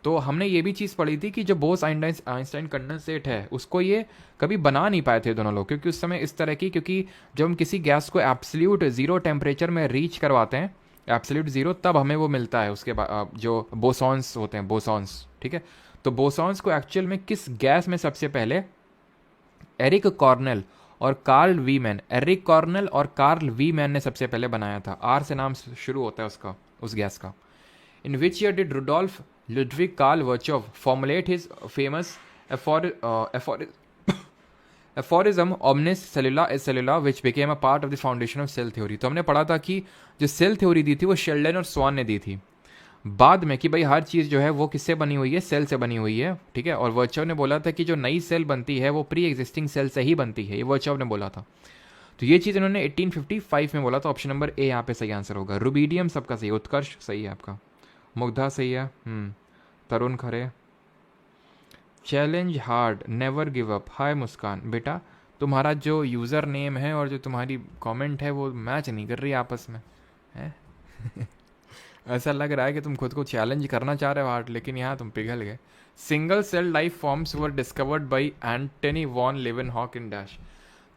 तो हमने ये भी चीज़ पढ़ी थी कि जो बोस आइंस्टाइन कंडेंसेट है उसको ये कभी बना नहीं पाए थे दोनों लोग, क्योंकि उस समय इस तरह की, क्योंकि जब हम किसी गैस को एब्सोल्यूट जीरो टेम्परेचर में रीच करवाते हैं, एब्सोल्यूट जीरो, तब हमें वो मिलता है उसके बाद जो बोसॉन्स होते हैं, बोसॉन्स, ठीक है। तो बोसॉन्स को एक्चुअल में किस गैस में सबसे पहले एरिक कॉर्नेल और कार्ल वीमैन, एरिक कॉर्नेल और कार्ल वीमैन ने सबसे पहले बनाया था। आर से नाम शुरू होता है उसका, उस गैस का। In which year did Rudolf Ludwig Carl Virchow formulate his famous aphorism omnis cellula is cellula which became a part of the foundation of cell theory? तो हमने पढ़ा था कि जो सेल थ्योरी दी थी वो शेल्डन और स्वान ने दी थी बाद में, कि भाई हर चीज़ जो है वो किससे बनी हुई है? सेल से बनी हुई है, ठीक है। और वर्चव ने बोला था कि जो नई सेल बनती है वो प्री एग्जिस्टिंग सेल से ही बनती है, ये वर्चव ने बोला था। तो ये चीज़ इन्होंने 1855 में बोला था। ऑप्शन नंबर ए यहाँ पे सही आंसर होगा। रुबीडियम सबका सही, उत्कर्ष सही है आपका, मुग्धा सही है, Tarun Khare. Challenge hard never give up, hi Muskan. बेटा तुम्हारा जो यूज़र नेम है और जो तुम्हारी कमेंट है वो मैच नहीं कर रही आपस में, है ऐसा लग रहा है कि तुम खुद को चैलेंज करना चाह रहे हो हार्ड, लेकिन यहाँ तुम पिघल गए। Single cell life forms were discovered by Antony van Leeuwenhoek in dash?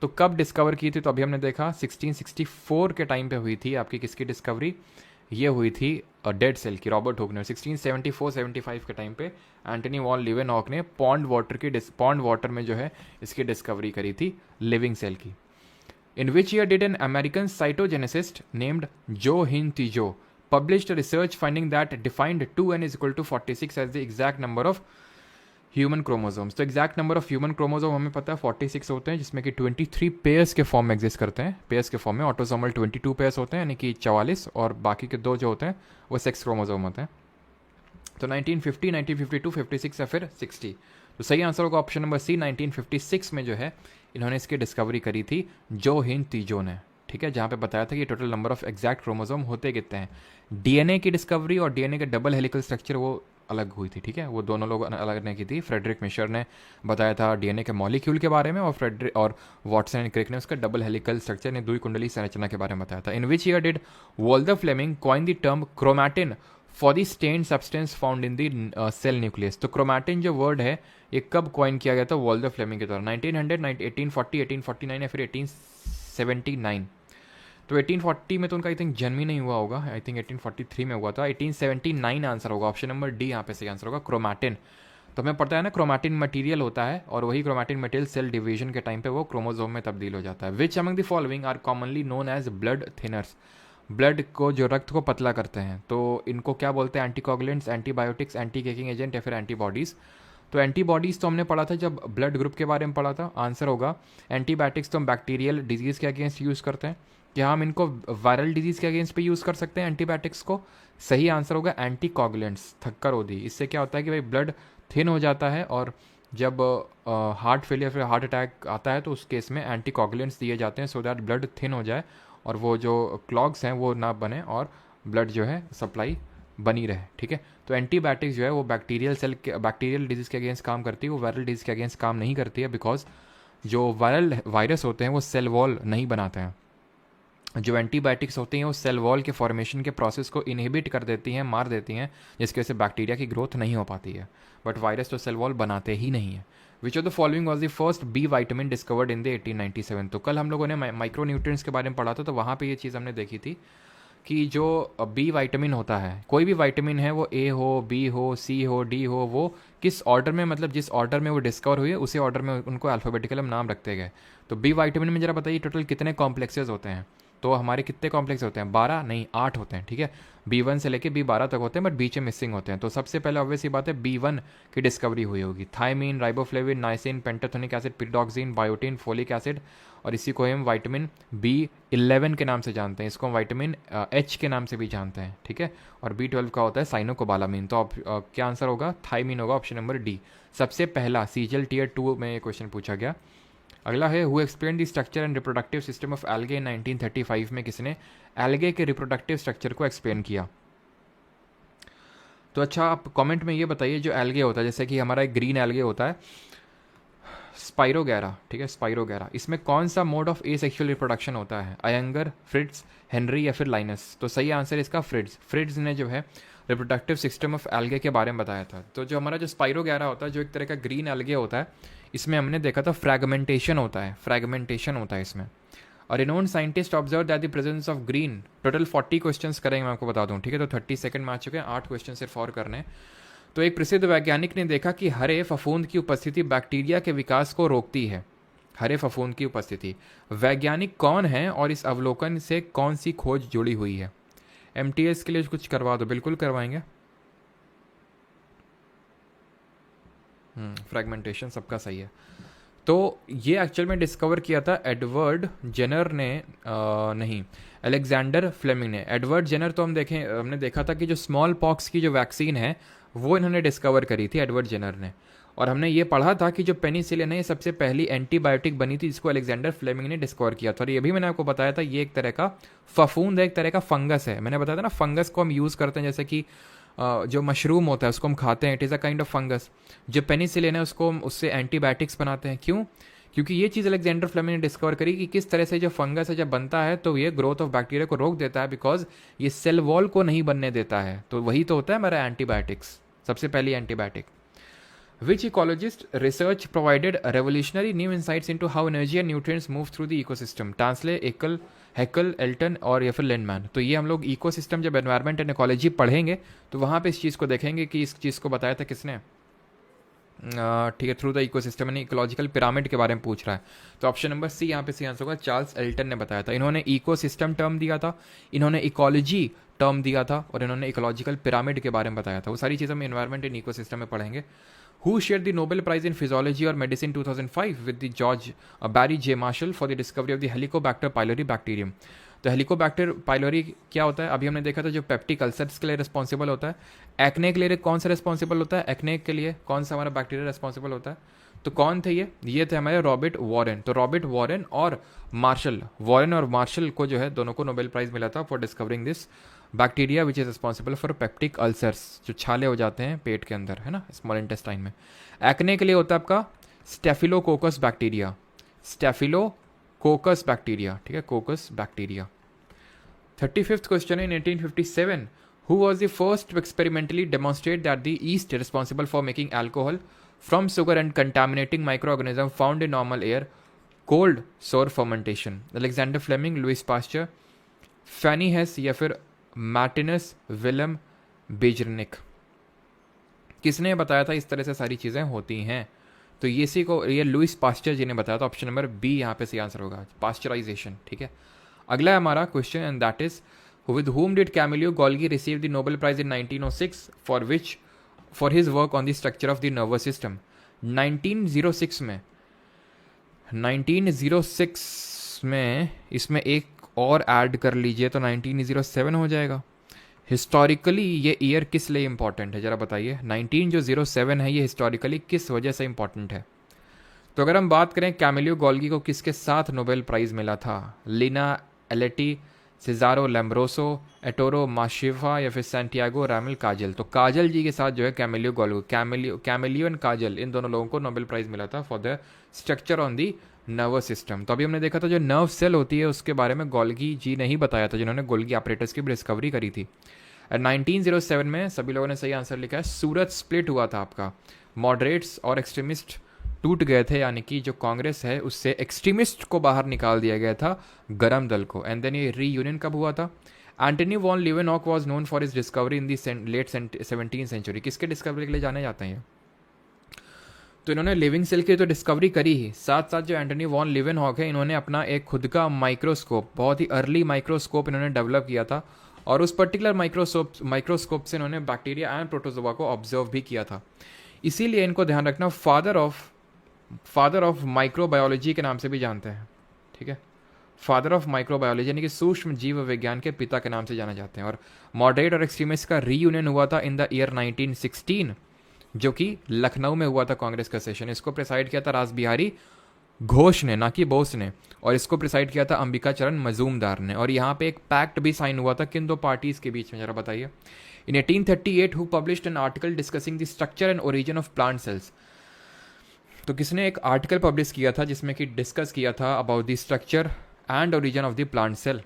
तो कब डिस्कवर की थी? तो अभी हमने देखा 1664 के टाइम पे हुई थी आपकी किसकी डिस्कवरी? ये हुई थी डेड सेल की, रॉबर्ट हुक ने। 1674-75 के टाइम पे एंटनी वॉन लिवेनहॉक ने पॉन्ड वाटर में जो है इसकी डिस्कवरी करी थी लिविंग सेल की। In which year did an American cytogeneticist named Joe Hin तीजो published a research finding that defined 2n is equal to 46 as the exact number of human chromosomes? तो exact number of human chromosome हमें पता है 46 होते हैं, जिसमें कि 23 pairs के form में एग्जिस्ट करते हैं, पेयर्स के फॉर्म में। ऑटोसोमल 22 पेयर्स होते हैं, यानी कि 44, और बाकी के दो जो होते हैं वो सेक्स क्रोमोसोम होते हैं। तो 1950, 1952, 56 या फिर 60? तो सही आंसर होगा ऑप्शन नंबर सी, 1956 में जो है इन्होंने इसकी डिस्कवरी करी थी जो हिन तीजो ने, ठीक है। जहाँ पे बताया था कि total number of exact chromosome होते कितने हैं। डीएनए की डिस्कवरी और डीएनए के डबल हेलिकल स्ट्रक्चर वो अलग हुई थी, ठीक है, वो दोनों लोग अलग ने की थी। फ्रेडरिक मिशर ने बताया था डीएनए के मॉलिक्यूल के बारे में, और वाटसन एंड क्रिक ने उसका डबल हेलिकल स्ट्रक्चर ने द्वि कुंडली संरचना के बारे में बताया था। In which year did Walther Flemming coin the term chromatin for the stain substance found in the cell nucleus? तो क्रोमैटिन जो वर्ड है ये कब कॉइन किया गया था वोल्टर फ्लेमिंग के द्वारा? 1900, 1840, 1849 या फिर 1879? तो 1840 में तो उनका आई थिंक जन्म ही नहीं हुआ होगा, आई थिंक 1843 में हुआ था। 1879 आंसर होगा, ऑप्शन नंबर डी यहाँ पे सही आंसर होगा, क्रोमैटिन। तो हमें पता है ना क्रोमैटिन मटेरियल होता है, और वही क्रोमैटिन मटेरियल सेल डिवीजन के टाइम पे वो क्रोमोसोम में तब्दील हो जाता है। Which among the following are commonly known as blood thinners? Blood को, जो रक्त को पतला करते हैं, तो इनको क्या बोलते हैं? Anticoagulants, antibiotics, anti caking agent या फिर एंटीबॉडीज़? तो एंटीबॉडीज़ तो हमने पढ़ा था जब ब्लड ग्रुप के बारे में पढ़ा था, आंसर होगा। एंटीबायोटिक्स तो हम बैक्टीरियल डिजीज़ के अगेंस्ट यूज़ करते हैं, क्या हम इनको वायरल डिजीज़ के अगेंस्ट पे यूज़ कर सकते हैं एंटीबायोटिक्स को? सही आंसर होगा एंटीकोगुलेंट्स, थक्कर होती। इससे क्या होता है कि भाई ब्लड थिन हो जाता है, और जब हार्ट फेलियर फिर हार्ट अटैक आता है तो उस केस में एंटीकोगुलेंट्स दिए जाते हैं सो दैट ब्लड थिन हो जाए और वो जो क्लॉग्स हैं वो ना बने और ब्लड जो है सप्लाई बनी रहे, ठीक है। तो एंटीबायोटिक्स जो है वो बैक्टीरियल डिजीज़ के अगेंस्ट काम करती है, वो वायरल डिजीज़ के अगेंस्ट काम नहीं करती है, बिकॉज जो वायरल वायरस होते हैं वो सेल वॉल नहीं बनाते हैं। जो एंटीबायोटिक्स होती हैं वो सेल वॉल के फॉर्मेशन के प्रोसेस को इनहिबिट कर देती हैं, मार देती हैं, जिसकी वजह से बैक्टीरिया की ग्रोथ नहीं हो पाती है। बट वायरस तो सेल वॉल बनाते ही नहीं है। Which of the following was the first B vitamin discovered in the 1897? तो कल हम लोगों ने माइक्रो न्यूट्रिएंट्स के बारे में पढ़ा था, तो वहाँ पे ये चीज़ हमने देखी थी कि जो बी विटामिन होता है, कोई भी विटामिन है, वो ए हो, बी हो, सी हो, डी हो, वो किस ऑर्डर में, मतलब जिस ऑर्डर में वो डिस्कवर हुई है उसी ऑर्डर में उनको अल्फ़ाबेटिकल हम नाम रखते गए। तो बी विटामिन में जरा बताइए टोटल कितने कॉम्प्लेक्सेस होते हैं? तो हमारे कितने कॉम्प्लेक्स होते हैं? 12 नहीं 8 होते हैं, ठीक है। B1 से लेके B12 तक होते हैं, बट बीच में मिसिंग होते हैं। तो सबसे पहले ऑब्वियस ही बात है B1 की डिस्कवरी हुई होगी। Thiamine, riboflavin, niacin, pantothenic acid, pyridoxine, biotin, folic acid, और इसी को हम विटामिन B11 के नाम से जानते हैं। इसको हम विटामिन H के नाम से भी जानते हैं, ठीक है। और B12 का होता है साइनोकोबालामिन। तो क्या आंसर होगा? थायमीन होगा, ऑप्शन नंबर डी। सबसे पहला सीजीएल टीयर 2 में ये क्वेश्चन पूछा गया। अगला है who explain the structure and reproductive system of algae in 1935 में किसने एल्गे के रिप्रोडक्टिव स्ट्रक्चर को एक्सप्लेन किया? तो अच्छा, आप कमेंट में ये बताइए, जो एल्गे होता है, जैसे कि हमारा एक ग्रीन एल्गे होता है स्पाइरोगैरा, ठीक है, स्पाइरोगैरा, इसमें कौन सा mode of A sexual reproduction होता है? अयंगर, फ्रिट्ज, हेनरी या फिर लाइनस? तो सही आंसर इसका फ्रिट्ज। फ्रिट्ज ने जो है रिप्रोडक्टिव सिस्टम ऑफ एल्गे के बारे में बताया था। तो जो हमारा जो स्पाइरोगैरा होता है, जो एक तरह का ग्रीन एल्गे होता है, इसमें हमने देखा था फ्रैगमेंटेशन होता है, फ्रैगमेंटेशन होता है इसमें। और renowned scientist observe that the presence of green, total 40 questions करेंगे, मैं आपको बता दूं, ठीक है। तो 30 सेकंड में आ चुके हैं, 8 क्वेश्चन सिर्फ और करने। तो एक प्रसिद्ध वैज्ञानिक ने देखा कि हरे फफूंद की उपस्थिति बैक्टीरिया के विकास को रोकती है। हरे फफूंद की उपस्थिति, वैज्ञानिक कौन है और इस अवलोकन से कौन सी खोज जुड़ी हुई है? एमटीएस के लिए कुछ करवा दो, बिल्कुल करवाएंगे। फ्रैगमेंटेशन सबका सही है। तो ये एक्चुअल में डिस्कवर किया था एडवर्ड जेनर ने, नहीं, अलेक्जेंडर फ्लेमिंग ने। एडवर्ड जेनर तो हमने देखा था कि जो स्मॉल पॉक्स की जो वैक्सीन है वो इन्होंने डिस्कवर करी थी, एडवर्ड जेनर ने। और हमने ये पढ़ा था कि जो पेनिसिलिन है ये सबसे पहली एंटीबायोटिक बनी थी, जिसको अलेक्जेंडर फ्लेमिंग ने डिस्कवर किया था। और ये भी मैंने आपको बताया था, ये एक तरह का फफूंद है, एक तरह का फंगस है। मैंने बताया था ना, फंगस को हम यूज़ करते हैं, जैसे कि जो मशरूम होता है उसको हम खाते हैं, it is a kind of fungus. जो पेनिसिलिन है उसको हम उससे एंटीबायोटिक्स बनाते हैं। क्यों? क्योंकि ये चीज़ अलेक्जेंडर फ्लेमिंग ने डिस्कवर करी कि किस तरह से जो फंगस है जब बनता है तो ये ग्रोथ ऑफ बैक्टीरिया को रोक देता है, बिकॉज ये सेल वॉल को नहीं बनने देता है। तो वही तो होता है हमारा एंटीबायोटिक्स, सबसे पहली antibiotic. Which ecologist research provided revolutionary new insights into how energy and nutrients move through the ecosystem? Tansley, एकल, हैकल, एल्टन और या फिर लिंडमैन। तो ये हम लोग इकोसिस्टम जब एनवायरनमेंट एंड इकोलॉजी पढ़ेंगे तो वहाँ पे इस चीज़ को देखेंगे कि इस चीज़ को बताया था किसने, ठीक है, थ्रू द इकोसिस्टम यानी इकोलॉजिकल पिरामिड के बारे में पूछ रहा है। तो ऑप्शन नंबर सी यहाँ पे सी आंसर होगा। चार्ल्स एल्टन ने बताया था। इन्होंने इकोसिस्टम टर्म दिया था, इन्होंने इकोलॉजी टर्म दिया था, और इन्होंने इकोलॉजिकल पिरामिड के बारे में बताया था। वो सारी चीज़ें हम एनवायरनमेंट एंड इकोसिस्टम में पढ़ेंगे। Who shared the Nobel Prize in Physiology or Medicine 2005 with the George Barry J. Marshall for the discovery of the Helicobacter pylori bacterium? तो हेलिकोबैक्टर पाइलोरी क्या होता है? अभी हमने देखा था जो पेप्टिक अल्सर्स के लिए रिस्पॉन्सिबल होता है। एक्ने के लिए कौन सा रिस्पॉन्सिबल होता है? एक्ने के लिए कौन सा हमारा बैक्टीरिया रिस्पॉन्सिबल होता है? तो कौन थे ये थे हमारे रॉबर्ट वॉरेन। तो रॉबर्ट वॉरेन और मार्शल, वॉरेन और मार्शल को जो है दोनों को नोबेल प्राइज मिला था for discovering this bacteria which is responsible for peptic ulcers, जो छाले हो जाते हैं पेट के अंदर, है ना, स्मॉल इंटेस्टाइन में। एक्ने के लिए होता है आपका स्टेफिलोकोकस बैक्टीरिया, स्टेफिलोकोकस बैक्टीरिया, ठीक है, कोकस bacteria. 35th question in 1857, who was the first to experimentally demonstrate that the yeast responsible for making alcohol from sugar and contaminating microorganism found in normal air cold sour fermentation? Alexander Fleming, Louis Pasteur, फैनी हेस या फिर Martinez William बेजरनिक? किसने बताया था इस तरह से सारी चीज़ें होती हैं? तो ये लुइस पास्चर जी ने बताया था। ऑप्शन नंबर बी यहाँ पे सही आंसर होगा, पास्चराइजेशन, ठीक है। अगला है हमारा question and that is with whom did Camillo Golgi receive the Nobel Prize in 1906 for his work on the structure of the nervous system? 1906 में इसमें एक और ऐड कर लीजिए तो 1907 हो जाएगा। हिस्टोरिकली ये ईयर किस लिए इंपॉर्टेंट है जरा बताइए। 1907 है ये हिस्टोरिकली किस वजह से इंपॉर्टेंट है? तो अगर हम बात करें कैमिलियो गोल्गी को किसके साथ नोबेल प्राइज मिला था? लीना एलेटी, सिजारो लैम्ब्रोसो, एटोरो माशिफा या फिर सैंटियागो रामेल काजल? तो काजल जी के साथ जो है कैमिलियो गोल्गी, कैमिलियो एंड काजल, इन दोनों लोगों को नोबेल प्राइज मिला था for the structure on the nervous system. तो अभी हमने देखा था जो नर्व सेल होती है उसके बारे में गोल्गी जी ने ही बताया था, जिन्होंने गोल्गी ऑपरेटर्स की भी डिस्कवरी करी थी। 1907 में सभी लोगों ने सही आंसर लिखा है। सूरत स्प्लिट हुआ था आपका, मॉडरेट्स और एक्सट्रीमिस्ट टूट गए थे, यानी कि जो कांग्रेस है उससे एक्सट्रीमिस्ट को बाहर निकाल दिया गया था गरम दल को। एंड देन ये रीयूनियन कब हुआ था? Antony van Leeuwenhoek was known for his discovery in the late 17th century. किसके डिस्कवरी के लिए जाने जाते हैं? तो इन्होंने लिविंग सेल की तो डिस्कवरी करी ही, साथ साथ जो एंटनी वॉन लिवेनहॉक है इन्होंने अपना एक खुद का माइक्रोस्कोप, बहुत ही अर्ली माइक्रोस्कोप इन्होंने डेवलप किया था, और उस पर्टिकुलर माइक्रोस्कोप से इन्होंने बैक्टीरिया एंड प्रोटोजोआ को ऑब्जर्व भी किया था। इसीलिए इनको ध्यान रखना फादर ऑफ माइक्रोबायोलॉजी के नाम से भी जानते हैं, ठीक है। फादर ऑफ माइक्रोबायोलॉजी यानी कि सूक्ष्म जीव विज्ञान के पिता के नाम से जाने जाते हैं। और मॉडरेट और एक्सट्रीमिस्ट का रीयूनियन हुआ था इन द ईयर 1916, जो कि लखनऊ में हुआ था कांग्रेस का सेशन। इसको प्रिसाइड किया था रासबिहारी घोष ने, ना कि बोस ने, और इसको प्रिसाइड किया था अंबिका चरण मजूमदार ने। और यहाँ पे एक पैक्ट भी साइन हुआ था किन दो पार्टीज के बीच में, जरा बताइए। इन 1838 who published an article discussing the structure and origin of plant cells. तो किसने एक आर्टिकल पब्लिश किया था जिसमें कि डिस्कस किया था about the structure and origin of the plant cell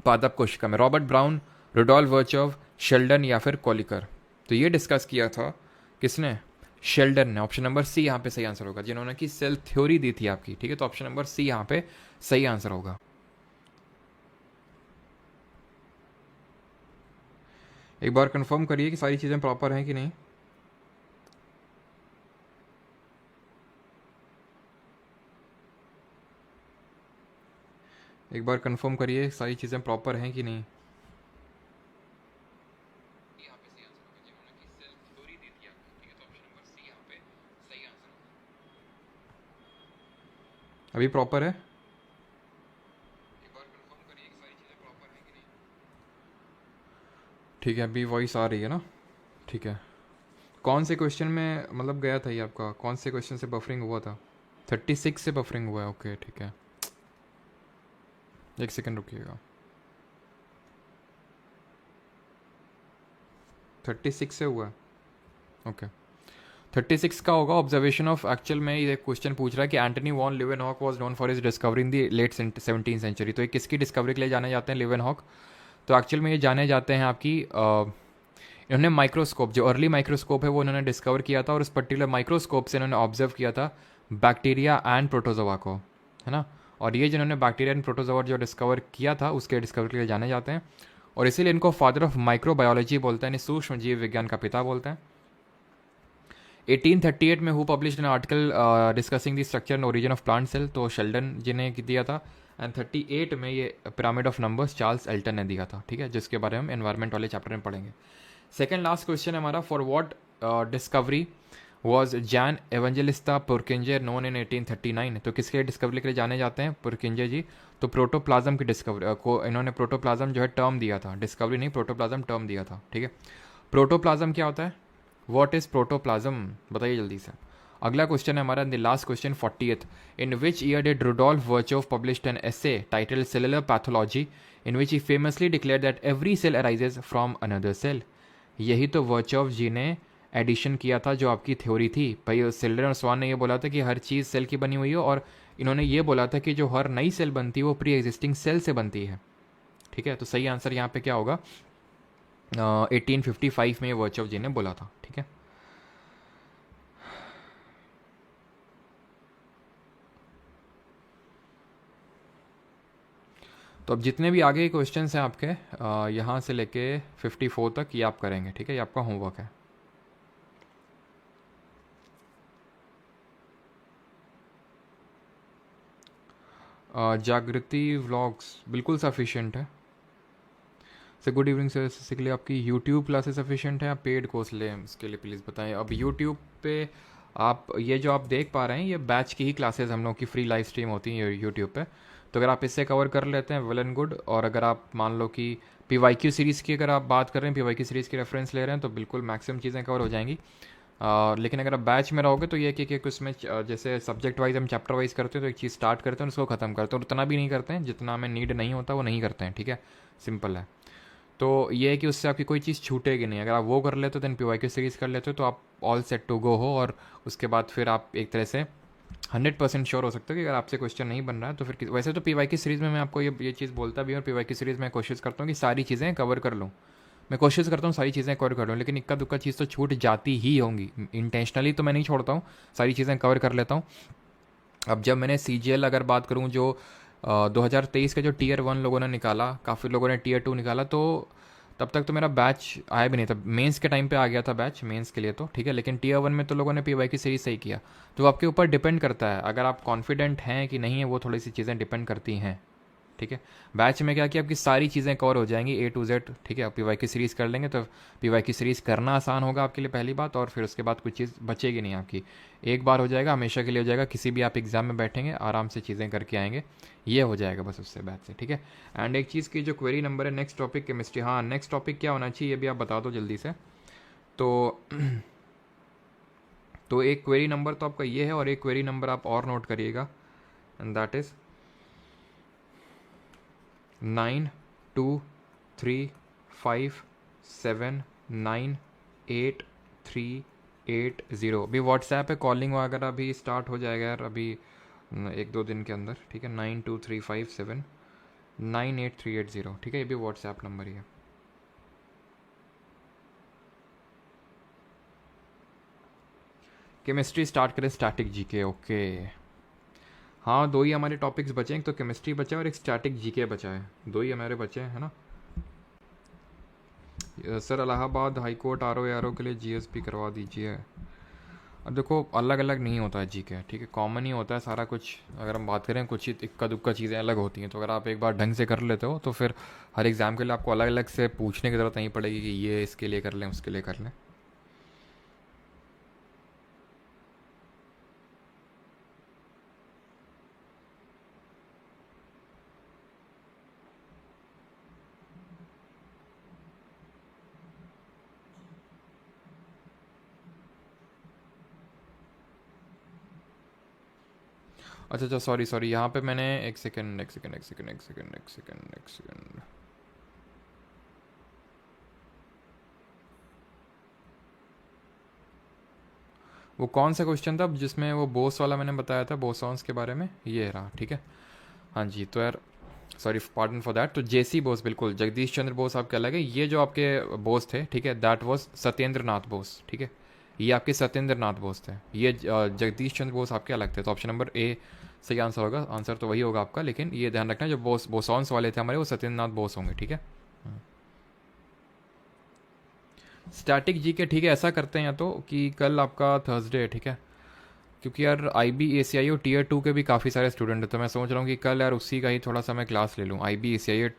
पादप कोशिका में? Robert Brown, Rudolf Virchow, Schleiden या फिर कोलिकर? तो ये डिस्कस किया था किसने? शेल्डन ने। ऑप्शन नंबर सी यहाँ पे सही आंसर होगा, जिन्होंने की सेल थ्योरी दी थी आपकी, ठीक है। तो ऑप्शन नंबर सी यहाँ पे सही आंसर होगा। एक बार कंफर्म करिए कि सारी चीजें प्रॉपर हैं कि नहीं। एक बार कंफर्म करिए सारी चीजें प्रॉपर हैं कि नहीं। अभी प्रॉपर है? एक बार कंफर्म करिए कि सारी चीज़ें प्रॉपर हैं कि नहीं। ठीक है, अभी वॉइस आ रही है ना? ठीक है। कौन से क्वेश्चन में मतलब गया था ये आपका? कौन से क्वेश्चन से बफरिंग हुआ था? 36 से बफरिंग हुआ है, ओके ठीक है। एक सेकंड रुकिएगा। 36 से हुआ है, ओके। 36 का होगा ऑब्जर्वेशन ऑफ, एक्चुअल में ये क्वेश्चन पूछ रहा है कि Antony van Leeuwenhoek was known for his discovery in the late 17th century. तो ये किसकी डिस्कवरी के लिए जाने जाते हैं लिवेनहॉक? तो एक्चुअल में ये जाने जाते हैं आपकी इन्होंने माइक्रोस्कोप, जो अर्ली माइक्रोस्कोप है वो इन्होंने डिस्कवर किया था, और उस पर्टिकुलर माइक्रोस्कोप से इन्होंने ऑब्जर्व किया था बैक्टीरिया एंड प्रोटोजोआ को, है ना। और ये जिन्होंने बैक्टीरिया एंड प्रोटोजोआ जो डिस्कवर किया था उसके डिस्कवरी के लिए जाने जाते हैं, और इसीलिए इनको फादर ऑफ माइक्रोबायोलॉजी बोलते हैं, सूक्ष्म जीव विज्ञान का पिता बोलते हैं। 1838 में who published an article discussing the structure and origin of plant cell? तो शेल्डन जी ने दिया था। एंड 38 में ये pyramid of numbers Charles Elton ने दिया था, ठीक है, जिसके बारे में हम एनवायरमेंट वाले चैप्टर में पढ़ेंगे। सेकेंड लास्ट क्वेश्चन है हमारा, for what discovery was Jan Evangelista Purkinje known in 1839? तो किसके डिस्कवरी के लिए जाने जाते हैं पुरकिंजे जी? तो प्रोटोप्लाज्म की डिस्कवरी को इन्होंने प्रोटोप्लाज्म जो है टर्म दिया था, डिस्कवरी नहीं, प्रोटोप्लाज्म टर्म दिया था, ठीक है। प्रोटोप्लाज्म क्या होता है? व्हाट इज प्रोटोप्लाज्म, बताइए जल्दी से। अगला क्वेश्चन है हमारा, the last question 40th। In which year did Rudolf Virchow published an essay title cellular pathology in which he famously declare that every cell arises from another cell? यही तो वर्चोव जी ने addition किया था जो आपकी थ्योरी थी भाई। सेल्डन और स्वान ने ये बोला था कि हर चीज़ सेल की बनी हुई है, और इन्होंने ये बोला था कि जो हर नई सेल बनती है वो प्री एग्जिस्टिंग सेल से बनती है, ठीक है। तो सही आंसर यहाँ पे क्या होगा? 1855 में वर्चोव जी ने बोला था, ठीक है। तो अब जितने भी आगे क्वेश्चंस हैं आपके यहाँ से लेके 54 तक, ये आप करेंगे, ठीक है, ये आपका होमवर्क है। जागृति व्लॉग्स बिल्कुल सफिशिएंट है। सर गुड इवनिंग सर, इसके लिए आपकी यूट्यूब क्लासेस सफिशिएंट है या पेड कोर्स लें इसके लिए प्लीज़ बताएं। अब यूट्यूब पे आप ये जो आप देख पा रहे हैं ये बैच की ही क्लासेस हम लोग की फ्री लाइव स्ट्रीम होती हैं यूट्यूब पे। तो अगर आप इससे कवर कर लेते हैं वेल एंड गुड, और अगर आप मान लो कि PYQ सीरीज़ की अगर आप बात कर रहे हैं, PYQ सीरीज़ की रेफरेंस ले रहे हैं, तो बिल्कुल मैक्सिमम चीज़ें कवर हो जाएंगी। लेकिन अगर आप बैच में रहोगे तो ये कि उसमें जैसे सब्जेक्ट वाइज हम चैप्टर वाइज करते हैं, तो एक चीज़ स्टार्ट करते हैं उसको ख़त्म करते हैं, और उतना भी नहीं करते हैं जितना हमें नीड नहीं होता वो नहीं करते हैं, ठीक है, सिंपल है। तो ये है कि उससे आपकी कोई चीज़ छूटेगी नहीं। अगर आप वो कर लेते हो देन PYQ सीरीज़ कर लेते हो तो आप ऑल सेट टू गो हो, और उसके बाद फिर आप एक तरह से 100% श्योर हो सकते हो कि अगर आपसे क्वेश्चन नहीं बन रहा है तो फिर वैसे तो PYQ सीरीज़ में मैं आपको ये चीज़ बोलता भी हूँ, और PYQ सीरीज़ में कोशिश करता हूँ कि सारी चीज़ें कवर कर लूँ। मैं कोशिश करता हूँ सारी चीज़ें कवर कर लूँ, लेकिन इक्का दुक्का चीज़ तो छूट जाती ही होंगी। इंटेंशनली तो मैं नहीं छोड़ता हूँ, सारी चीज़ें कवर कर लेता हूँ। अब जब मैंने CGL अगर बात करूँ जो 2023 का जो टीयर 1 लोगों ने निकाला, काफ़ी लोगों ने टीयर 2 निकाला, तो तब तक तो मेरा बैच आया भी नहीं था। मेंस के टाइम पे आ गया था बैच, मेंस के लिए तो ठीक है, लेकिन टीयर 1 में तो लोगों ने पीवाई की सीरीज सही किया। तो आपके ऊपर डिपेंड करता है, अगर आप कॉन्फिडेंट हैं कि नहीं है, वो थोड़ी सी चीज़ें डिपेंड करती हैं। ठीक है, बैच में क्या कि आपकी सारी चीज़ें कवर हो जाएंगी ए टू जेड। ठीक है, आप पीवाई की सीरीज़ कर लेंगे तो पीवाई की सीरीज़ करना आसान होगा आपके लिए, पहली बात। और फिर उसके बाद कुछ चीज़ बचेगी नहीं आपकी, एक बार हो जाएगा, हमेशा के लिए हो जाएगा। किसी भी आप एग्ज़ाम में बैठेंगे आराम से चीज़ें करके आएंगे, ये हो जाएगा बस उससे बैच से। ठीक है, एंड एक चीज़ की जो क्वेरी नंबर है, नेक्स्ट टॉपिक केमिस्ट्री। हाँ, नेक्स्ट टॉपिक क्या होना चाहिए ये भी आप बता दो जल्दी से। तो तो एक क्वेरी नंबर तो आपका ये है, और एक क्वेरी नंबर आप और नोट करिएगा, एंड दैट इज़ 9235798380। अभी व्हाट्सएप पे कॉलिंग वगैरह भी स्टार्ट हो जाएगा यार, अभी 1-2 दिन के अंदर। ठीक है, 9235798380। ठीक है, ये भी व्हाट्सएप नंबर ही है। केमिस्ट्री स्टार्ट करें, स्टैटिक जीके। ओके, हाँ, दो ही हमारे टॉपिक्स बचे हैं, एक तो केमिस्ट्री बचा है और एक स्टैटिक जीके बचा है, दो ही हमारे बचे हैं, है ना। Sir Allahabad high court R O के लिए जीएसपी करवा दीजिए। अब देखो, अलग अलग नहीं होता है जीके, ठीक है, कॉमन ही होता है सारा कुछ। अगर हम बात करें, कुछ ही इक्का दुक्का चीज़ें अलग होती हैं, तो अगर आप एक बार ढंग से कर लेते हो तो फिर हर एग्ज़ाम के लिए आपको अलग अलग से पूछने की ज़रूरत नहीं पड़ेगी कि ये इसके लिए कर लें, उसके लिए कर लें। अच्छा अच्छा, सॉरी सॉरी, यहाँ पे मैंने एक सेकेंड एक सेकेंड एक सेकेंड एक सेकेंड एक सेकेंड एक सेकेंड। वो कौन सा क्वेश्चन था जिसमें वो बोस वाला मैंने बताया था, बोसॉन्स के बारे में, ये रहा। ठीक है, हाँ जी, तो यार सॉरी पार्डन फॉर दैट। तो जेसी बोस, बिल्कुल जगदीश चंद्र बोस आपके अलग है। ये जो आपके बोस थे, ठीक है, दैट वाज सत्येंद्र नाथ बोस। ठीक है, ये आपके सत्येंद्र नाथ बोस थे, ये जगदीश चंद्र बोस आपके अलग थे। तो ऑप्शन नंबर ए सही आंसर होगा, आंसर तो वही होगा आपका। लेकिन ये ध्यान रखना, जो बोसॉन्स वाले थे हमारे, वो सत्येंद्र नाथ बोस होंगे। ठीक है, स्टैटिक जी के। ठीक है, ऐसा करते हैं या तो कि कल आपका थर्सडे है, ठीक है, क्योंकि यार आई बी ए सी आई ओ टीयर 2 के भी काफ़ी सारे स्टूडेंट हैं, तो मैं सोच रहा हूँ कि कल यार उसी का ही थोड़ा सा मैं क्लास ले लूँ, आई बी ए सी आई ओ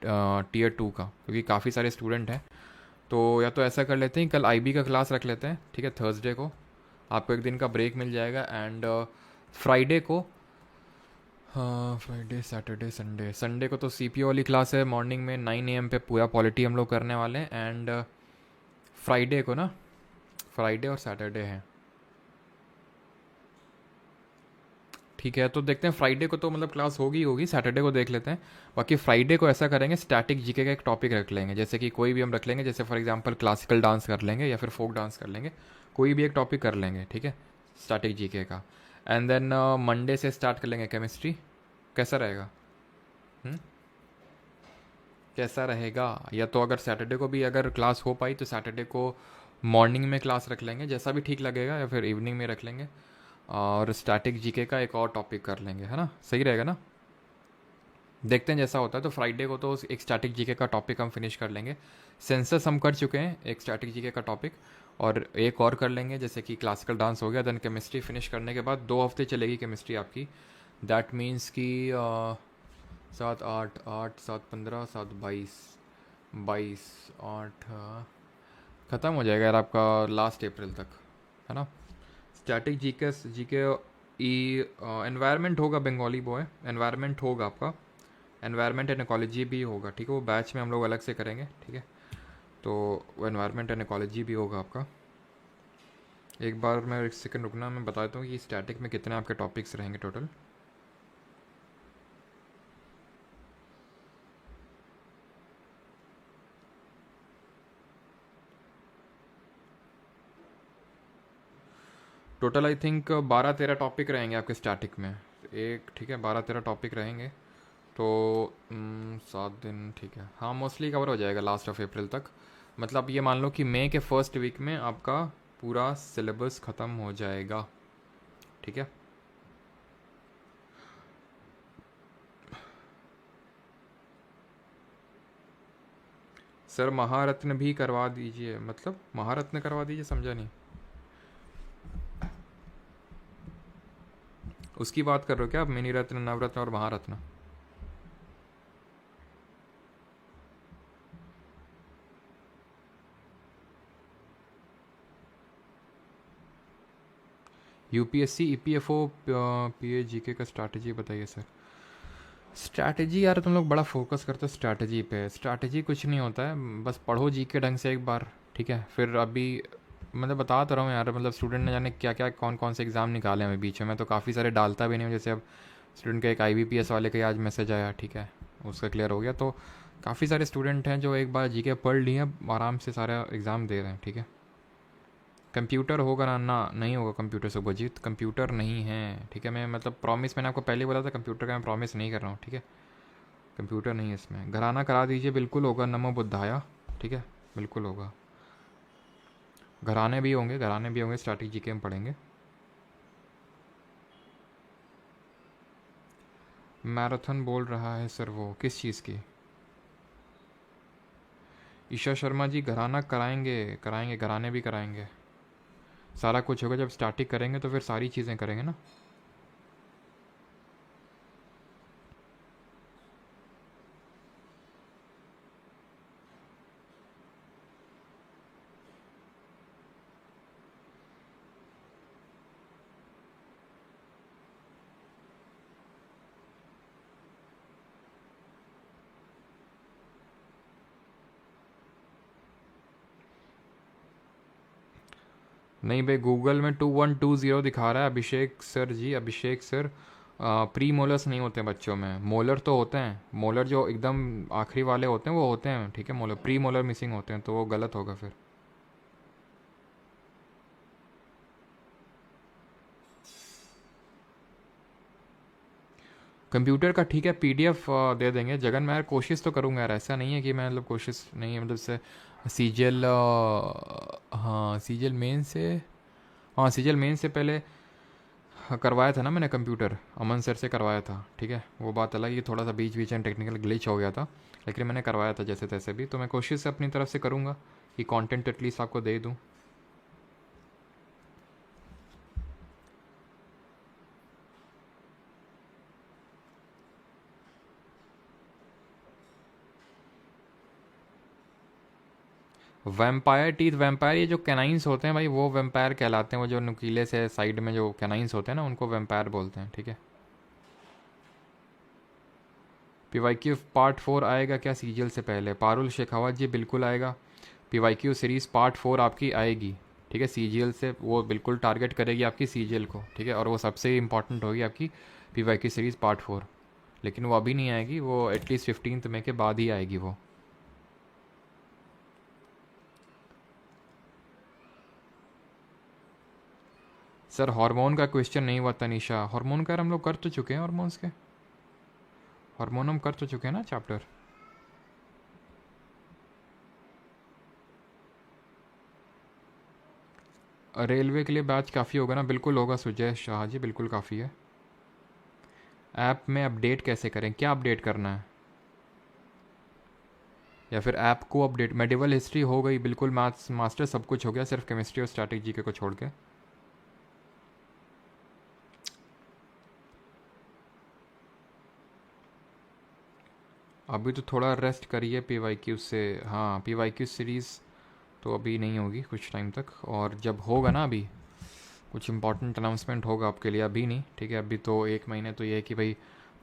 टीयर 2 का, क्योंकि काफ़ी सारे स्टूडेंट हैं। तो या तो ऐसा कर लेते हैं, कल आई बी का क्लास रख लेते हैं, ठीक है, थर्सडे को। आपको एक दिन का ब्रेक मिल जाएगा, एंड फ्राइडे को, फ्राइडे सैटरडे संडे, संडे को तो सी पी ओ वाली क्लास है मॉर्निंग में 9 AM पे, पूरा पॉलिटी हम लोग करने वाले हैं। एंड फ्राइडे को ना, फ्राइडे और सैटरडे है, ठीक है। तो देखते हैं, फ्राइडे को तो मतलब क्लास होगी ही होगी, सैटरडे को देख लेते हैं। बाकी फ्राइडे को ऐसा करेंगे, स्टैटिक जीके का एक टॉपिक रख लेंगे, जैसे कि कोई भी हम रख लेंगे, जैसे फॉर एग्जांपल क्लासिकल डांस कर लेंगे या फिर फोक डांस कर लेंगे, कोई भी एक टॉपिक कर लेंगे, ठीक है, स्टैटिक जीके का। एंड देन मंडे से स्टार्ट कर लेंगे केमिस्ट्री। कैसा रहेगा? हम्म, कैसा रहेगा? या तो अगर सैटरडे को भी अगर क्लास हो पाई तो सैटरडे को मॉर्निंग में क्लास रख लेंगे, जैसा भी ठीक लगेगा, या फिर इवनिंग में रख लेंगे, और स्टैटिक जीके का एक और टॉपिक कर लेंगे, है ना, सही रहेगा ना। देखते हैं जैसा होता है। तो फ्राइडे को तो एक स्टैटिक जीके का टॉपिक हम फिनिश कर लेंगे, सेंसस हम कर चुके हैं, एक स्टैटिक जीके का टॉपिक, और एक और कर लेंगे, जैसे कि क्लासिकल डांस हो गया। देन केमिस्ट्री फिनिश करने के बाद 2 हफ्ते चलेगी केमिस्ट्री आपकी। दैट मीन्स कि 7 8 8 7 15 7 22, 22 8 ख़त्म हो जाएगा यार आपका लास्ट अप्रैल तक, है ना। स्टैटिक जीके जीके ई एनवायरनमेंट होगा, बंगाली बॉय एनवायरनमेंट होगा आपका, एनवायरनमेंट एंड इकोलॉजी भी होगा, ठीक है, वो बैच में हम लोग अलग से करेंगे, ठीक है। तो वो एनवायरनमेंट एंड इकोलॉजी भी होगा आपका। एक बार मैं एक सेकंड रुकना, मैं बताता हूँ कि स्टैटिक में कितने आपके टॉपिक्स रहेंगे total. Total I think 12-13 topic रहेंगे आपके स्टैटिक में, एक, ठीक है, 12-13 टॉपिक रहेंगे। तो 7 दिन, ठीक है, हाँ, मोस्टली कवर हो जाएगा लास्ट ऑफ अप्रैल तक। मतलब ये मान लो कि मई के फर्स्ट वीक में आपका पूरा सिलेबस ख़त्म हो जाएगा, ठीक है। सर महारत्न भी करवा दीजिए, मतलब महारत्न करवा दीजिए, समझा नहीं। उसकी बात कर रहे हो क्या आप, मिनी रत्न, नवरत्न और महारत्न? यूपीएससी, ईपीएफओ, पीए, जीके का स्ट्रैटेजी बताइए सर। स्ट्रैटेजी यार, तुम लोग बड़ा फोकस करते हो स्ट्रैटेजी पे। स्ट्रैटेजी कुछ नहीं होता है, बस पढ़ो जीके ढंग से एक बार, ठीक है। फिर अभी मतलब बता तो रहा हूँ यार, मतलब स्टूडेंट ने जाने क्या क्या कौन कौन से एग्ज़ाम निकाले हैं बीच में। मैं तो काफ़ी सारे डालता भी नहीं हूँ, जैसे अब स्टूडेंट का एक आईबीपीएस वाले का ही आज मैसेज आया, ठीक है, उसका क्लियर हो गया। तो काफ़ी सारे स्टूडेंट हैं जो एक बार जीके पढ़ लिए, आराम से सारा एग्ज़ाम दे रहे हैं, ठीक है। कंप्यूटर होगा ना? ना नहीं होगा कंप्यूटर सुभजीत, कंप्यूटर नहीं है, ठीक है। मैं मतलब प्रॉमिस मैंने आपको पहले ही बोला था, कंप्यूटर का मैं प्रॉमिस नहीं कर रहा हूँ, ठीक है। कंप्यूटर नहीं है इसमें। घराना करा दीजिए, बिल्कुल होगा, नमो बुद्धाया, ठीक है, बिल्कुल होगा। घराने भी होंगे, घराने भी होंगे, स्ट्रैटेजी के हम पढ़ेंगे। मैराथन बोल रहा है सर, वो किस चीज़ की? ईशा शर्मा जी, घराना कराएंगे, कराएंगे, घराने भी कराएंगे, सारा कुछ होगा। जब स्टार्टिंग करेंगे तो फिर सारी चीज़ें करेंगे ना। नहीं भाई, गूगल में 2120 दिखा रहा है अभिषेक सर जी, अभिषेक सर। प्री मोलर्स नहीं होते हैं बच्चों में, मोलर तो होते हैं, मोलर जो एकदम आखिरी वाले होते हैं वो होते हैं, ठीक है। मोलर, प्री मोलर मिसिंग होते हैं, तो वो गलत होगा फिर। कंप्यूटर का ठीक है, पीडीएफ दे देंगे जगन। मैं यार कोशिश तो करूँगा यार, ऐसा नहीं है कि मैं मतलब कोशिश नहीं है, मतलब से सीजीएल, हाँ सीजीएल मेन से, हाँ सीजीएल मेन से पहले करवाया था ना मैंने कंप्यूटर, अमन सर से करवाया था, ठीक है। वो बात अलग है कि थोड़ा सा बीच बीच में टेक्निकल ग्लिच हो गया था, लेकिन मैंने करवाया था जैसे तैसे भी। तो मैं कोशिश अपनी तरफ से करूँगा कि कंटेंट एटलीस्ट आपको दे दूँ। वैम्पायर टीथ, वैम्पायर ये जो कैनाइंस होते हैं भाई, वो वैम्पायर कहलाते हैं। वो जो नुकीले से साइड में जो कैनाइंस होते हैं ना, उनको वैम्पायर बोलते हैं, ठीक है। पीवाईक्यू पार्ट 4 आएगा क्या सीजीएल से पहले? पारुल शेखावत जी, बिल्कुल आएगा। पीवाईक्यू सीरीज़ पार्ट 4 आपकी आएगी, ठीक है। सीजीएल से वो बिल्कुल टारगेट करेगी आपकी सीजीएल को, ठीक है। और वो सबसे इंपॉर्टेंट होगी आपकी पीवाईक्यू सीरीज़ पार्ट 4। लेकिन वो अभी नहीं आएगी, वो एटलीस्ट 15 मई के बाद ही आएगी वो। सर हार्मोन का क्वेश्चन नहीं हुआ तनिषा, हार्मोन का हम लोग कर तो चुके हैं, हार्मोन्स के हार्मोन हम कर तो चुके हैं ना चैप्टर। रेलवे के लिए बैच काफ़ी होगा ना? बिल्कुल होगा सुजय शाह जी, बिल्कुल काफ़ी है। ऐप में अपडेट कैसे करें? क्या अपडेट करना है? या फिर ऐप को अपडेट? मेडिवल हिस्ट्री हो गई बिल्कुल, मैथ्स मास्टर सब कुछ हो गया, सिर्फ केमिस्ट्री और स्ट्रैटेजी के को छोड़ के। अभी तो थोड़ा रेस्ट करिए पीवाईक्यू से। हाँ पीवाईक्यू सीरीज़ तो अभी नहीं होगी कुछ टाइम तक, और जब होगा ना, अभी कुछ इंपॉर्टेंट अनाउंसमेंट होगा आपके लिए, अभी नहीं, ठीक है। अभी तो 1 महीने तो ये है कि भाई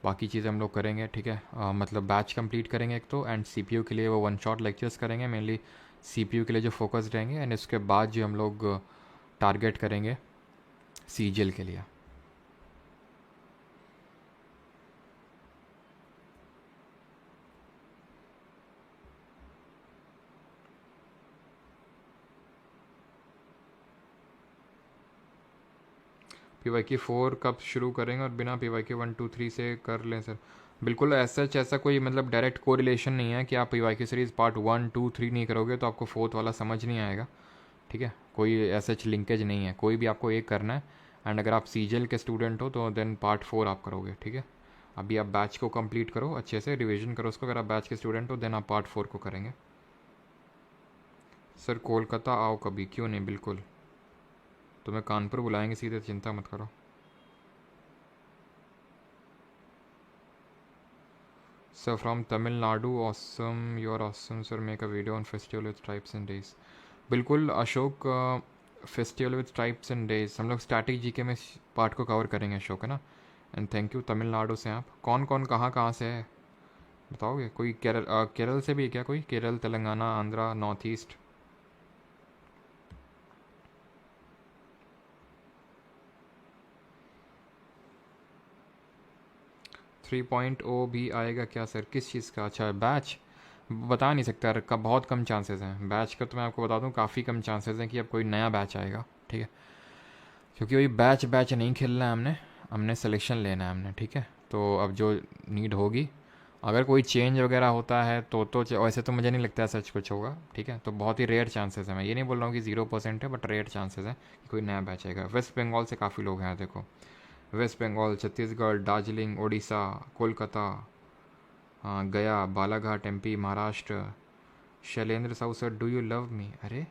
बाकी चीज़ें हम लोग करेंगे, ठीक है। मतलब बैच कंप्लीट करेंगे एक तो, एंड सीपीयू के लिए वो वन शॉट लेक्चर्स करेंगे मेनली, सीपीयू के लिए जो फोकस रहेंगे, एंड इसके बाद जो हम लोग टारगेट करेंगे सीजीएल के लिए। पीवाईक्यू 4 कब शुरू करेंगे, और बिना पीवाईक्यू 1 2 3 से कर लें सर? बिल्कुल ऐसा कोई मतलब डायरेक्ट कोरिलेशन नहीं है कि आप पीवाईक्यू सीरीज़ पार्ट 1 2 3 नहीं करोगे तो आपको फोर्थ वाला समझ नहीं आएगा, ठीक है। कोई ऐसा लिंकेज नहीं है, कोई भी आपको एक करना है। एंड अगर आप सीजीएल के स्टूडेंट हो तो देन पार्ट 4 आप करोगे, ठीक है। अभी आप बैच को कंप्लीट करो, अच्छे से रिवीजन करो उसको। अगर आप बैच के स्टूडेंट हो देन आप पार्ट 4 को करेंगे। सर कोलकाता आओ कभी, क्यों नहीं, बिल्कुल तुम्हें कानपुर बुलाएंगे सीधे, चिंता मत करो। Sir from Tamil Nadu, awesome, you are awesome sir, make a video on festival with tribes and days. बिल्कुल Ashok, festival with tribes and days हम लोग स्टैटिक जीके में पार्ट को कवर करेंगे अशोक, है ना। And thank you. तमिलनाडु से आप कौन कौन कहाँ से है बताओगे? कोई केरल, केरल से भी है क्या कोई? Kerala, Telangana, Andhra, north east. Three point O भी आएगा क्या सर? किस चीज़ का? अच्छा बैच, बता नहीं सकता यार, का बहुत कम चांसेस हैं बैच का, तो मैं आपको बता दूं काफ़ी कम चांसेस हैं कि अब कोई नया बैच आएगा, ठीक है। क्योंकि वही बैच बैच नहीं खेलना है हमने, हमने सिलेक्शन लेना है हमने, ठीक है। तो अब जो नीड होगी, अगर कोई चेंज वगैरह होता है तो वैसे तो मुझे नहीं लगता है सच कुछ होगा, ठीक है। तो बहुत ही रेयर चांसेस है, मैं ये नहीं बोल रहा हूँ कि 0% है, बट रेयर चांसेस है कि कोई नया बैच आएगा। वेस्ट बंगाल से काफ़ी लोग हैं देखो, वेस्ट बंगाल, छत्तीसगढ़, दार्जिलिंग, उड़ीसा, कोलकाता, हाँ गया, Balaghat, MP, Maharashtra. Shailendra Sahu sir, do you love me? अरे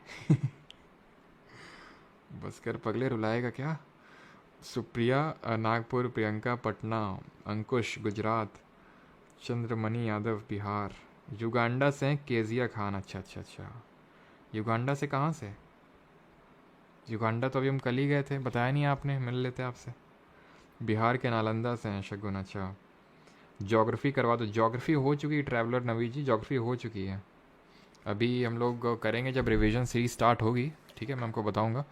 बस कर पगले, रुलाएगा क्या? सुप्रिया, नागपुर, प्रियंका, पटना, अंकुश, गुजरात, चंद्रमणि यादव, बिहार। युगांडा से हैं केजिया खान, अच्छा अच्छा अच्छा। युगांडा से कहाँ से? युगांडा तो अभी हम कल ही गए थे, बताया नहीं आपने, मिल लेते आपसे। बिहार के नालंदा से हैं शगुन, अच्छा। ज्योग्राफी करवा दो, ज्योग्राफी हो चुकी है ट्रैवलर नवी जी, ज्योग्राफी हो चुकी है। अभी हम लोग करेंगे जब रिवीजन सीरीज स्टार्ट होगी, ठीक है, मैं आपको बताऊंगा।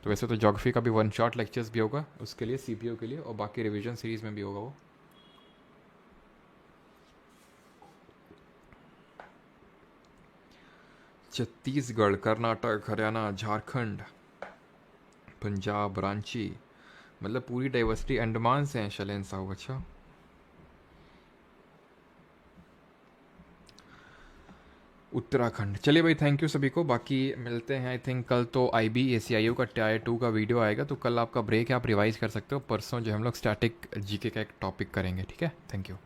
तो वैसे तो ज्योग्राफी का भी 1 शॉट लेक्चर्स भी होगा उसके लिए, सीपीओ के लिए, और बाकी रिवीजन सीरीज में भी होगा वो। छत्तीसगढ़, कर्नाटक, हरियाणा, झारखंड, पंजाब, रांची, मतलब पूरी डाइवर्सिटी। अंडमान से हैं शैलेंद्र साहू, अच्छा। उत्तराखंड। चलिए भाई, थैंक यू सभी को, बाकी मिलते हैं। आई थिंक कल तो IB ACIU का Tier 2 का वीडियो आएगा, तो कल आपका ब्रेक है, आप रिवाइज कर सकते हो। परसों जो हम लोग स्टैटिक जीके का एक टॉपिक करेंगे, ठीक है। Thank you.